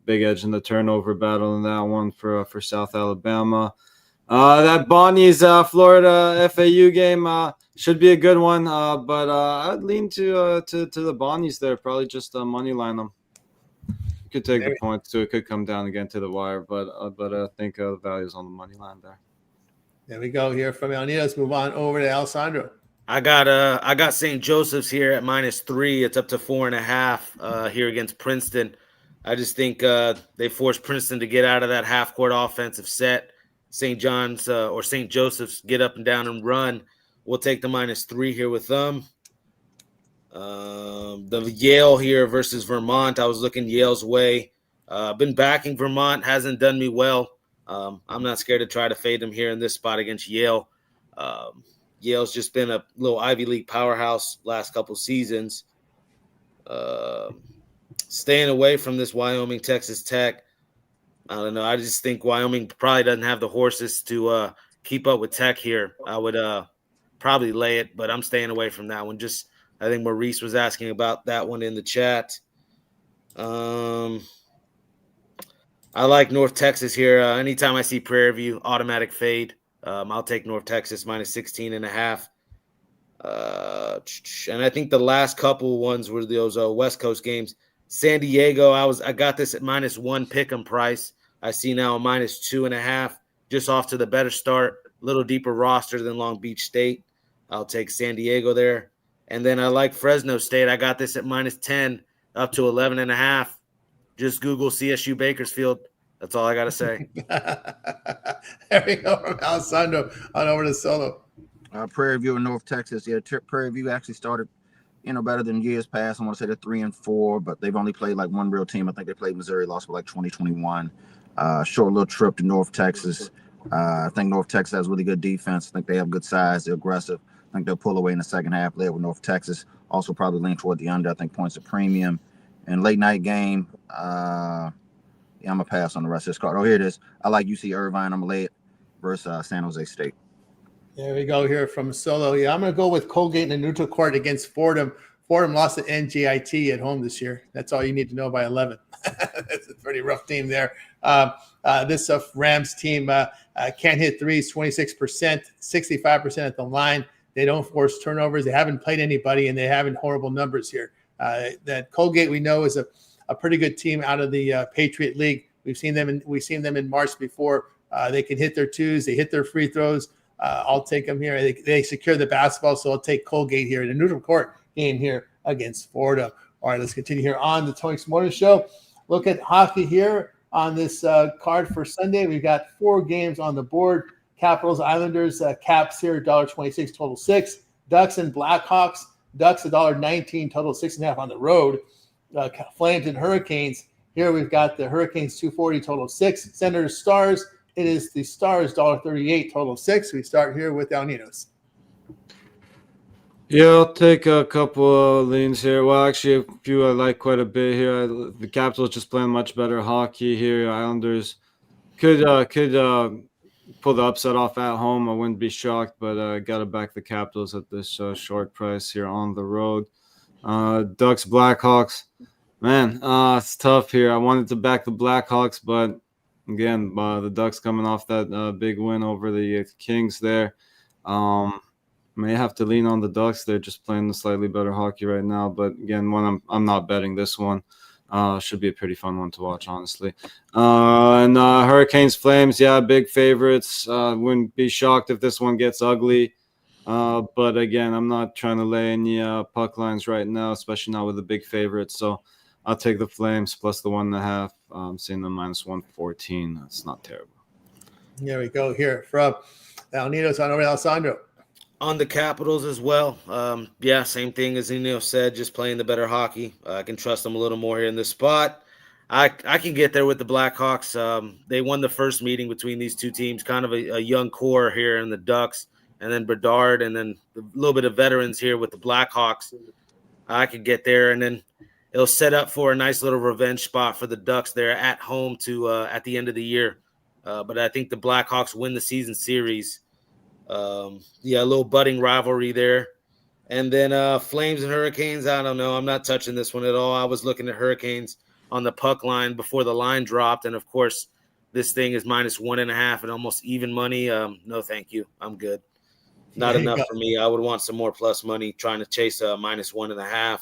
Big edge in the turnover battle in that one for South Alabama. That Bonnie's Florida FAU game should be a good one, but I'd lean to the Bonnies there. Probably just money line them. Could take the points too. It could come down again to the wire, but I think the value is on the money line there. There we go here from Alnita. Let's move on over to Alessandro. I got St. Joseph's here at -3. It's up to 4.5 here against Princeton. I just think they forced Princeton to get out of that half-court offensive set. St. John's or St. Joseph's get up and down and run. We'll take the -3 here with them. The Yale here versus Vermont. I was looking Yale's way. Been backing Vermont. Hasn't done me well. I'm not scared to try to fade them here in this spot against Yale. Yale's just been a little Ivy League powerhouse last couple seasons. Staying away from this Wyoming, Texas Tech. I don't know. I just think Wyoming probably doesn't have the horses to keep up with Tech here. I would probably lay it, but I'm staying away from that one. I think Maurice was asking about that one in the chat. I like North Texas here. Anytime I see Prairie View, automatic fade. I'll take North Texas -16.5. And I think the last couple ones were those West Coast games. San Diego, I got this at -1 pick'em price. I see now a -2.5, just off to the better start. A little deeper roster than Long Beach State. I'll take San Diego there. And then I like Fresno State. I got this at -10, up to 11.5. Just Google CSU Bakersfield. That's all I got to say. There we go from Alessandro on over to Solo. Prairie View in North Texas. Yeah, Prairie View actually started, better than years past. I want to say they're 3-4, but they've only played like one real team. I think they played Missouri, lost for like 2021. Short little trip to North Texas. I think North Texas has really good defense. I think they have good size. They're aggressive. I think they'll pull away in the second half there with North Texas. Also probably lean toward the under. I think points are premium. And late night game, I'm going to pass on the rest of this card. Oh, here it is. I like UC Irvine. I'm going to lay it versus San Jose State. There we go here from Solo. Yeah, I'm going to go with Colgate in the neutral court against Fordham. Fordham lost to NJIT at home this year. That's all you need to know by 11. That's a pretty rough team there. This Rams team can't hit threes, 26%, 65% at the line. They don't force turnovers. They haven't played anybody, and they haven't horrible numbers here. That Colgate we know is a pretty good team out of the Patriot League. We've seen them in March before. They can hit their twos. They hit their free throws. I'll take them here. They secure the basketball, so I'll take Colgate here in a neutral court game here against Florida. All right, let's continue here on the Tony's Morning Show. Look at hockey here on this card for Sunday. We've got 4 games on the board. Capitals, Islanders, Caps here, $1.26, total 6. Ducks and Blackhawks. Ducks, $1.19, total 6.5 on the road. Flames and Hurricanes. Here we've got the Hurricanes, $2.40, total 6. Senators, Stars. It is the Stars, $1.38, total 6. We start here with Alninos. Yeah, I'll take a couple of leans here. Well, actually, a few I like quite a bit here. The Capitals just playing much better hockey here. Islanders could pull the upset off at home. I wouldn't be shocked, but got to back the Capitals at this short price here on the road. Ducks, Blackhawks. Man, it's tough here. I wanted to back the Blackhawks, but again, the Ducks coming off that big win over the Kings there. May have to lean on the Ducks. They're just playing the slightly better hockey right now. But again, I'm not betting this one. Should be a pretty fun one to watch, honestly. And Hurricanes, Flames, yeah, big favorites. Wouldn't be shocked if this one gets ugly. But again, I'm not trying to lay any puck lines right now, especially not with the big favorites. So I'll take the Flames plus the 1.5. I'm seeing the minus 114. That's not terrible. There we go here from Alninos on over to Alessandro. On the Capitals as well. Yeah, same thing as Eno said, just playing the better hockey. I can trust them a little more here in this spot. I can get there with the Blackhawks. They won the first meeting between these two teams, kind of a young core here in the Ducks, and then Bedard, and then a little bit of veterans here with the Blackhawks. I could get there, and then it'll set up for a nice little revenge spot for the Ducks there at home to at the end of the year. But I think the Blackhawks win the season series. Yeah, a little budding rivalry there. And then Flames and Hurricanes, I don't know. I'm not touching this one at all. I was looking at Hurricanes on the puck line before the line dropped. And, of course, this thing is minus 1.5 and almost even money. No, thank you. I'm good. Not enough for me. I would want some more plus money trying to chase a minus 1.5.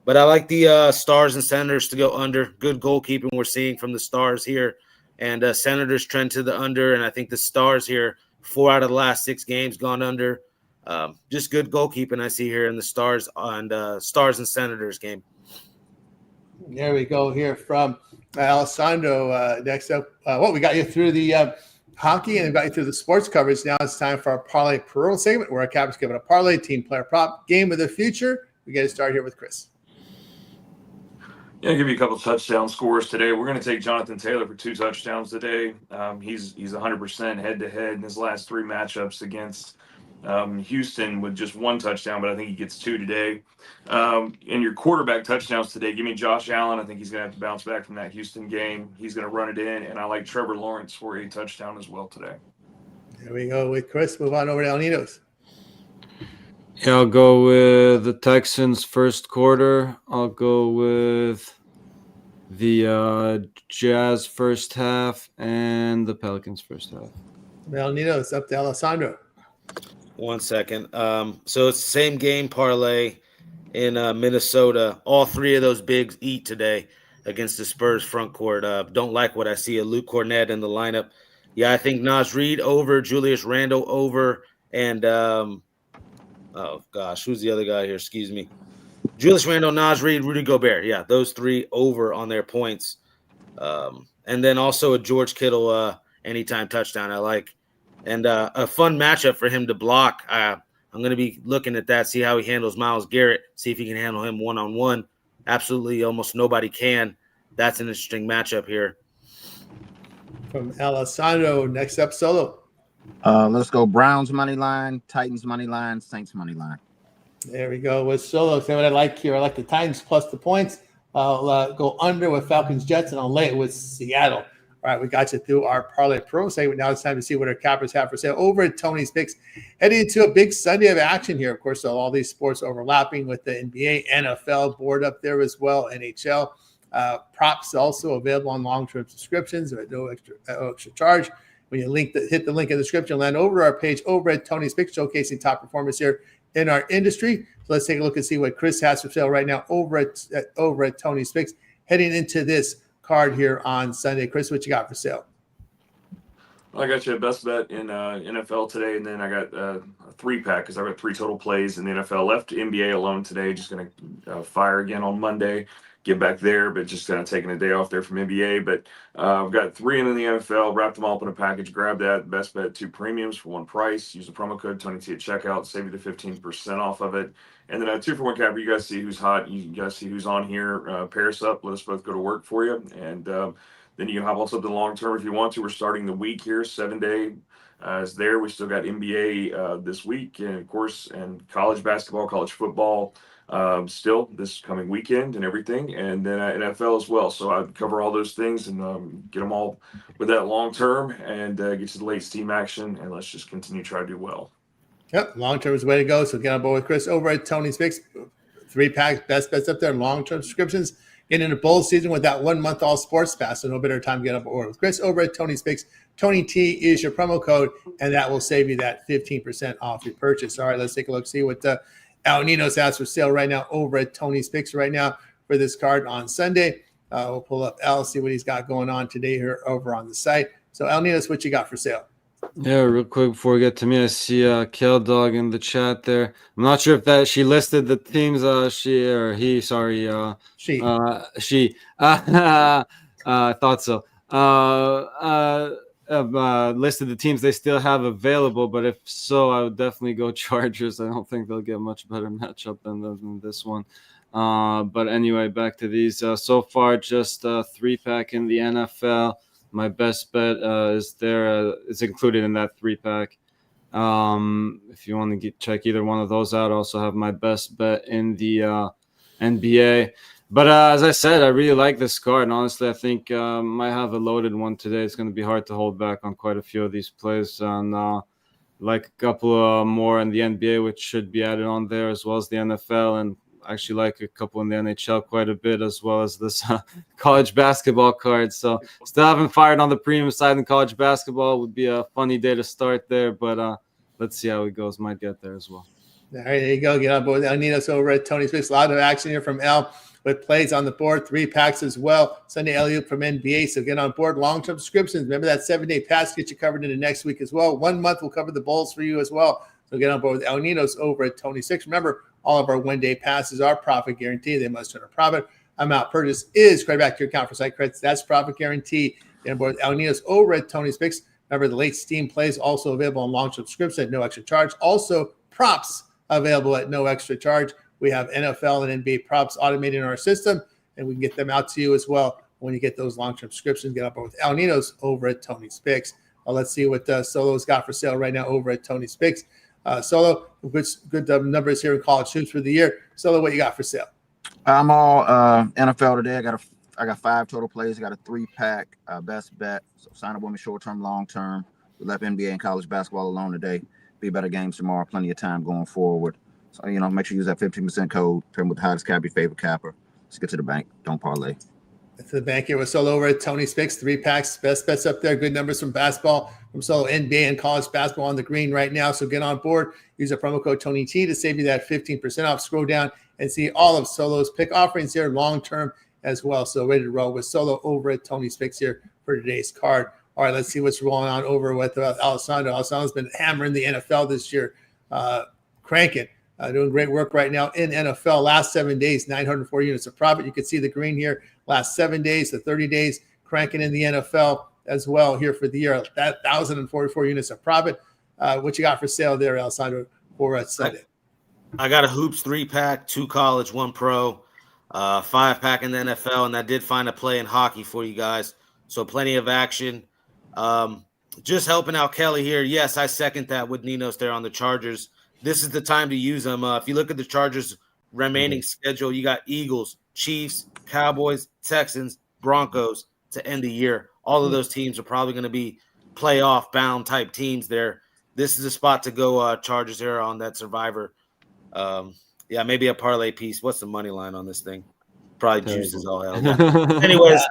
But I like the Stars and Senators to go under. Good goalkeeping we're seeing from the Stars here. And Senators trend to the under. And I think the Stars here, 4 out of the last 6 games gone under. Just good goalkeeping I see here in the Stars Stars and Senators game. There we go here from Alessandro. Next up, we got you through the hockey and we got you through the sports coverage. Now it's time for our Parlay Pearl segment where our Captain's giving a parlay, team player prop, game of the future. We get to start here with Chris. Yeah, I'll give you a couple touchdown scores today. We're going to take Jonathan Taylor for 2 touchdowns today. He's 100% head-to-head in his last 3 matchups against Houston with just 1 touchdown, but I think he gets 2 today. In your quarterback touchdowns today, give me Josh Allen. I think he's going to have to bounce back from that Houston game. He's going to run it in, and I like Trevor Lawrence for a touchdown as well today. There we go with Chris. Move on over to Alninos. Yeah, I'll go with the Texans first quarter. I'll go with the Jazz first half and the Pelicans first half. Alninos, up to Alessandro. 1 second. So it's the same game parlay in Minnesota. All 3 of those bigs eat today against the Spurs front court. Don't like what I see of Luke Cornett in the lineup. Yeah, I think Naz Reid over, Julius Randle over, and oh, gosh, who's the other guy here? Excuse me. Julius Randle, Naz Reid, Rudy Gobert. Yeah, those 3 over on their points. And then also a George Kittle anytime touchdown I like. And a fun matchup for him to block. I'm going to be looking at that, see how he handles Myles Garrett, see if he can handle him one-on-one. Absolutely almost nobody can. That's an interesting matchup here. From Alessandro, next up, Solo. Let's go Browns money line, Titans money line, Saints money line. There we go with Solo. See what I like here. I like the Titans plus the points. I'll go under with Falcons Jets, and I'll lay it with Seattle. All right, we got you through our Parlay Pro segment. Now it's time to see what our cappers have for sale over at Tony's Picks. Heading into a big Sunday of action here. Of course, so all these sports overlapping with the NBA, NFL board up there as well, NHL. Props also available on long-term subscriptions at no extra charge. When you hit the link in the description, land over to our page over at Tony's Picks, showcasing top performers here in our industry. So let's take a look and see what Chris has for sale right now over at Tony's Picks. Heading into this card here on Sunday. Chris, what you got for sale? I got you a best bet in NFL today, and then I got a 3-pack because I got 3 total plays in the NFL. Left NBA alone today. Just going to fire again on Monday. Get back there, but just kind of taking a day off there from NBA. But I've got 3 in the NFL, wrapped them all up in a package. Grab that best bet 2 premiums for one price. Use the promo code TonyT at checkout, save you the 15% off of it. And then a 2-for-1 capper. You guys see who's hot. You guys see who's on here. Pair us up. Let us both go to work for you. And then you can hop on something long term if you want to. We're starting the week here. 7-day is there. We still got NBA this week, and of course, and college basketball, college football. Still this coming weekend and everything, and then NFL as well. So I'd cover all those things and get them all with that long term and get you the late steam action, and let's just continue to try to do well. Yep, long term is the way to go. So get on board with Chris over at Tony's Picks. 3-pack best bets up there, long term subscriptions. Get into bowl season with that 1-month all sports pass. So no better time to get on board with Chris over at Tony's Picks. Tony T is your promo code, and that will save you that 15% off your purchase. All right, let's take a look, see what Al Nino's has for sale right now over at Tony's Picks right now for this card on Sunday. We'll pull up Al, see what he's got going on today here over on the site. So Al Nino's, what you got for sale? Yeah, real quick before we get to me, I see Kel Dog in the chat there. I'm not sure if that she listed the teams. She or he? Sorry, She. She. I thought so. Listed the teams they still have available, but if so, I would definitely go Chargers. I don't think they'll get much better matchup than this one. But anyway, back to these. So far, just 3-pack in the NFL. My best bet is there. It's included in that 3-pack. If you want to check either one of those out, I also have my best bet in the NBA. But as I said, I really like this card. And honestly, I think might have a loaded one today. It's going to be hard to hold back on quite a few of these plays. And like a couple more in the NBA, which should be added on there, as well as the NFL. And actually like a couple in the NHL quite a bit, as well as this college basketball card. So still haven't fired on the premium side in college basketball. Would be a funny day to start there. But let's see how it goes. Might get there as well. All right, there you go. Get on board with El Nino's over at Tony's Picks. A lot of action here from El with plays on the board, 3-packs as well. Sunday Elliott from NBA. So get on board. Long-term subscriptions. Remember that 7-day pass gets you covered into next week as well. 1 month will cover the bowls for you as well. So get on board with El Nino's over at Tony's Picks. Remember, all of our 1-day passes are profit guaranteed. They must turn a profit. Amount purchase is credit back to your account for site credits. That's profit guarantee. Get on board with El Nino's over at Tony's Picks. Remember, the late steam plays also available on long-term subscription at no extra charge. Also, props available at no extra charge. We have NFL and NBA props automated in our system, and we can get them out to you as well when you get those long-term subscriptions. Get up with El Nino's over at Tony's Picks. Let's see what Solo's got for sale right now over at Tony's Picks. Solo, good numbers here in college hoops for the year. Solo, what you got for sale? I'm all NFL today. I got 5 total plays. I got a 3-pack best bet. So sign up with me short-term, long-term. We left NBA and college basketball alone today. Be better games tomorrow. Plenty of time going forward. So, make sure you use that 15% code. Turn with the hottest cap, your favorite capper. Let's get to the bank. Don't parlay. To the bank here with Solo over at Tony's Picks. 3-packs, best bets up there. Good numbers from basketball, from Solo, NBA and college basketball on the green right now. So get on board. Use a promo code TonyT to save you that 15% off. Scroll down and see all of Solo's pick offerings here long-term as well. So ready to roll with Solo over at Tony's Picks here for today's card. All right, let's see what's rolling on over with Alessandro. Alessandro's been hammering the NFL this year, cranking. Doing great work right now in NFL. Last 7 days, 904 units of profit. You can see the green here. Last 7 days to 30 days, cranking in the NFL as well here for the year. That 1,044 units of profit. What you got for sale there, Alessandro, for Sunday? I got a hoops 3-pack, 2 college, 1 pro, 5-pack in the NFL, and I did find a play in hockey for you guys. So plenty of action. Just helping out Kelly here. Yes, I second that with Nino's there on the Chargers. This is the time to use them. If you look at the Chargers' remaining schedule, you got Eagles, Chiefs, Cowboys, Texans, Broncos to end the year. all of those teams are probably going to be playoff bound type teams there. This is a spot to go Chargers here on that Survivor. Yeah, maybe a parlay piece. What's the money line on this thing? Probably juices all hell. Yeah. Anyways,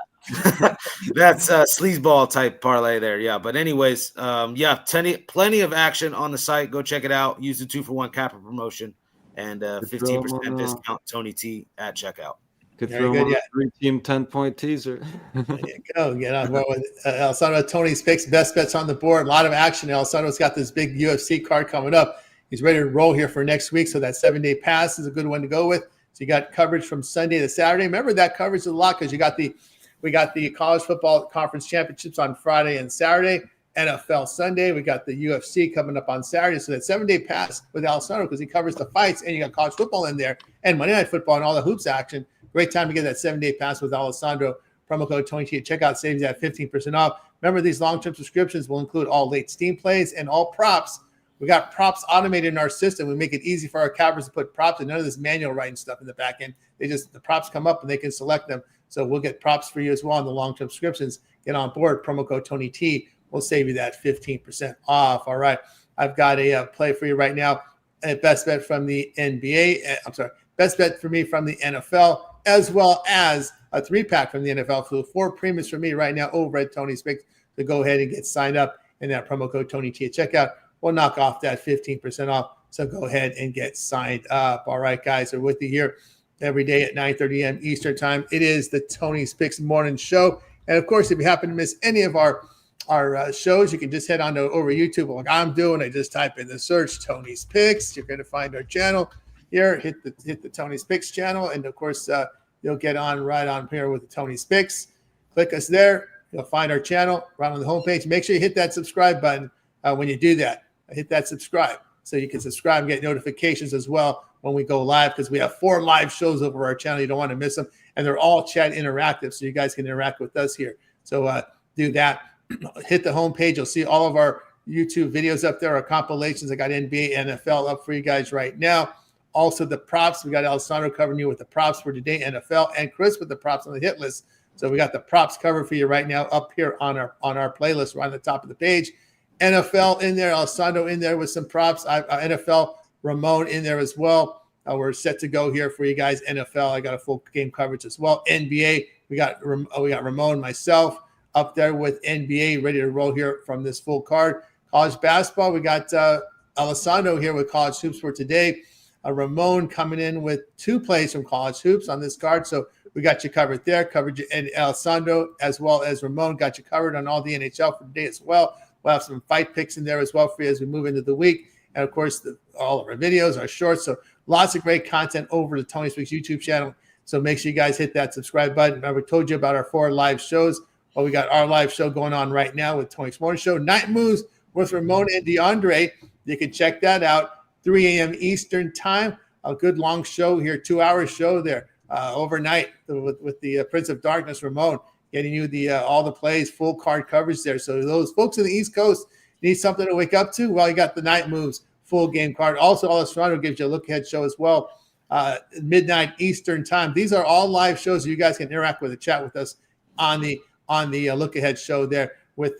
that's a sleazeball type parlay there. Yeah. But anyways, plenty of action on the site. Go check it out. Use the 2-for-1 Kappa promotion and 15% discount Tony T at checkout. Could throw him on a 3-team 10-point teaser. There you go. Get on board with Alessandro. Tony's picks, best bets on the board. A lot of action. Alessandro's got this big UFC card coming up. He's ready to roll here for next week. So that 7-day pass is a good one to go with. So you got coverage from Sunday to Saturday. Remember that coverage is a lot because we got the college football conference championships on Friday and Saturday, NFL Sunday. We got the UFC coming up on Saturday. So that 7-day pass with Alessandro because he covers the fights and you got college football in there and Monday Night Football and all the hoops action. Great time to get that 7-day pass with Alessandro. Promo code TonyT at checkout saves you at 15% off. Remember, these long-term subscriptions will include all late steam plays and all props. We got props automated in our system. We make it easy for our cappers to put props and none of this manual writing stuff in the back end. The props come up and they can select them. So we'll get props for you as well on the long-term subscriptions. Get on board. Promo code TonyT. We'll save you that 15% off. All right. I've got a play for you right now. A best bet from the NBA. Best bet for me from the NFL, as well as a 3-pack from the NFL. So 4 premiums for me right now over at Tony's Picks. So go ahead and get signed up in that promo code TonyT at checkout. We'll knock off that 15% off. So go ahead and get signed up. All right, guys, we're with you here every day at 9:30 a.m. Eastern time. It is the Tony's Picks morning show. And of course, if you happen to miss any of our shows, you can just head on over YouTube like I'm doing. I just type in the search Tony's Picks. You're going to find our channel here. Hit the Tony's Picks channel. And of course, you'll get right on here with the Tony's Picks. Click us there. You'll find our channel right on the homepage. Make sure you hit that subscribe button when you do that. Hit that subscribe so you can subscribe and get notifications as well when we go live because we have 4 live shows over our channel. You don't want to miss them. And they're all chat interactive so you guys can interact with us here. So do that. Hit the homepage. You'll see all of our YouTube videos up there, our compilations. I got NBA, NFL up for you guys right now. Also the props. We got Alessandro covering you with the props for today, NFL, and Chris with the props on the hit list. So we got the props covered for you right now up here on our playlist right on the top of the page. NFL in there, Alessandro in there with some props. NFL, Ramon in there as well. We're set to go here for you guys. NFL, I got a full game coverage as well. NBA, we got Ramon, myself up there with NBA, ready to roll here from this full card. College basketball, we got Alessandro here with college hoops for today. Ramon coming in with 2 plays from college hoops on this card. So we got you covered there. Coverage and Alessandro as well as Ramon got you covered on all the NHL for today as well. We'll have some fight picks in there as well for you as we move into the week. And, of course, all of our videos, our shorts. So lots of great content over the Tony Speaks YouTube channel. So make sure you guys hit that subscribe button. Remember, I told you about our 4 live shows. Well, we got our live show going on right now with Tony's Morning Show. Night Moves with Ramon and DeAndre. You can check that out. 3 a.m. Eastern time. A good long show here, 2-hour show there overnight with the Prince of Darkness, Ramon. Getting you all the plays, full card coverage there. So those folks in the East Coast need something to wake up to. Well, you got the Night Moves full game card. Also, Alessandro gives you a look ahead show as well, midnight Eastern time. These are all live shows. So you guys can interact with and chat with us on the look ahead show there with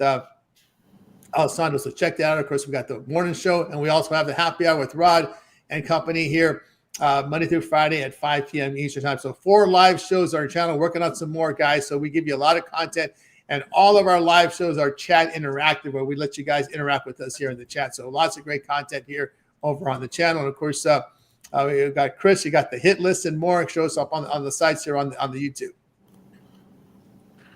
Alessandro. So check that out. Of course, we got the morning show, and we also have the happy hour with Rod and company here. Monday through Friday at 5 p.m. Eastern time. So 4 live shows on our channel, working on some more, guys. So we give you a lot of content, and all of our live shows are chat interactive, where we let you guys interact with us here in the chat. So lots of great content here over on the channel. And of course, we got Chris, you got the hit list and more. It shows up on the sites here on the YouTube.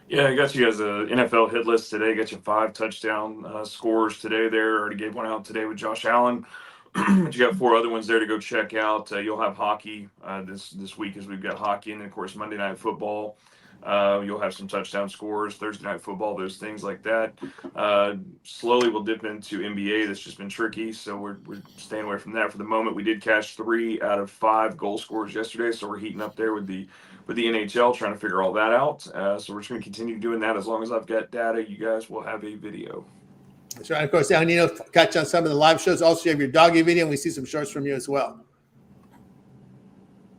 Yeah, I got you guys an NFL hit list today. Got you 5 touchdown scores today there. Already gave one out today with Josh Allen. But you got 4 other ones there to go check out. You'll have hockey this week as we've got hockey, and then of course Monday Night Football. You'll have some touchdown scores, Thursday Night Football, those things like that. Slowly we'll dip into NBA. That's just been tricky, so we're staying away from that for the moment. We did catch 3 out of 5 goal scores yesterday, so we're heating up there with the NHL, trying to figure all that out. So we're just going to continue doing that. As long as I've got data, you guys will have a video. That's right. Of course, El Nino got you on some of the live shows. Also, you have your doggy video, and we see some shorts from you as well.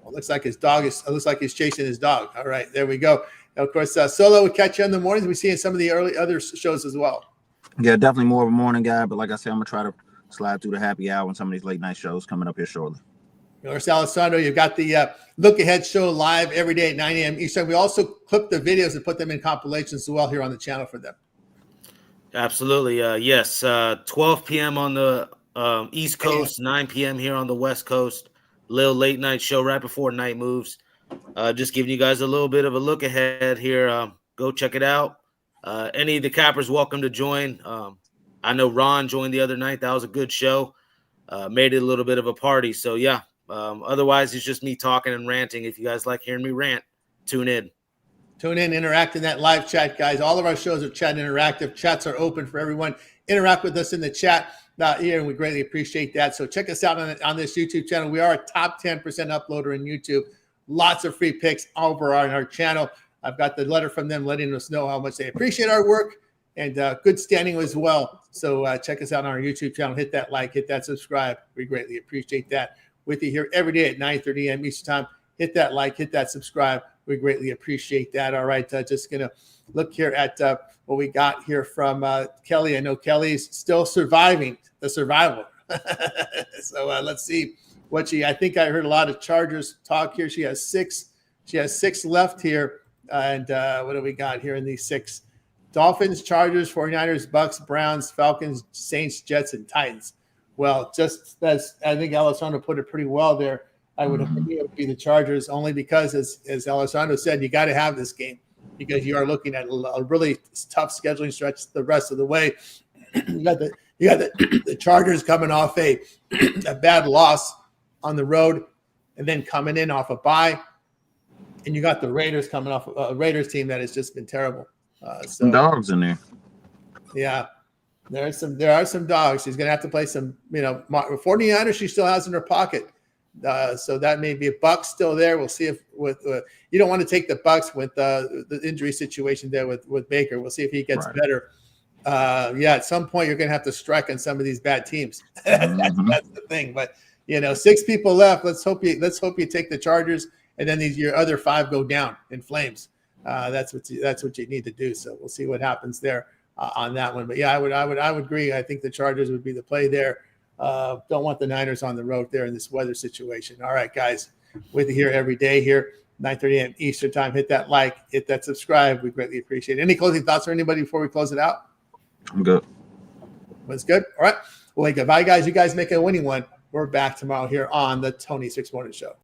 Well, looks like his dog looks like he's chasing his dog. All right, there we go. Of course, Solo will catch you in the mornings. We see in some of the early other shows as well. Yeah, definitely more of a morning guy, but like I said, I'm gonna try to slide through the happy hour and some of these late night shows coming up here shortly. Of course, Alessandro, you've got the Look Ahead show live every day at 9 a.m. Eastern. We also clip the videos and put them in compilations as well here on the channel for them. Absolutely. Yes. 12 p.m. on the East Coast, 9 p.m. here on the West Coast. Little late night show right before night moves. Just giving you guys a little bit of a look ahead here. Go check it out. Any of the cappers welcome to join. I know Ron joined the other night. That was a good show. Made it a little bit of a party. So, yeah. Otherwise, it's just me talking and ranting. If you guys like hearing me rant, tune in. Tune in, interact in that live chat, guys. All of our shows are chat interactive. Chats are open for everyone. Interact with us in the chat here, and we greatly appreciate that. So check us out on this YouTube channel. We are a top 10% uploader in YouTube. Lots of free picks over on our channel. I've got the letter from them letting us know how much they appreciate our work and good standing as well. So check us out on our YouTube channel. Hit that like, hit that subscribe. We greatly appreciate that. With you here every day at 9:30 a.m. Eastern time. Hit that like, hit that subscribe. We greatly appreciate that. All right, just going to look here at what we got here from Kelly. I know Kelly's still surviving the survival. So let's see what I think I heard a lot of Chargers talk here. She has six left here. And what do we got here in these six? Dolphins, Chargers, 49ers, Bucks, Browns, Falcons, Saints, Jets, and Titans. Well, just as I think Alessandro put it pretty well there, I would agree it would be the Chargers only because, as Alessandro said, you got to have this game because you are looking at a really tough scheduling stretch the rest of the way. You got the Chargers coming off a bad loss on the road and then coming in off a bye, and you got the Raiders coming off a Raiders team that has just been terrible. Some dogs in there. Yeah. There are some dogs. She's going to have to play some, 49ers she still has in her pocket. So that may be a Bucks still there. We'll see if you don't want to take the Bucks with the injury situation there with Baker. We'll see if he gets better. At some point you're going to have to strike on some of these bad teams. That's the thing. But 6 people left. Let's hope you take the Chargers and then your other 5 go down in flames. That's what you need to do. So we'll see what happens there. On that one, but yeah, I would agree. I think the Chargers would be the play there. Don't want the Niners on the road there in this weather situation. All right, guys, with you here every day here, 9:30 a.m. Eastern time. Hit that like, hit that subscribe. We greatly appreciate it. Any closing thoughts for anybody before we close it out? I'm good. Was good. All right. Well, goodbye, guys. You guys make a winning one. We're back tomorrow here on the Tony 6 Morning Show.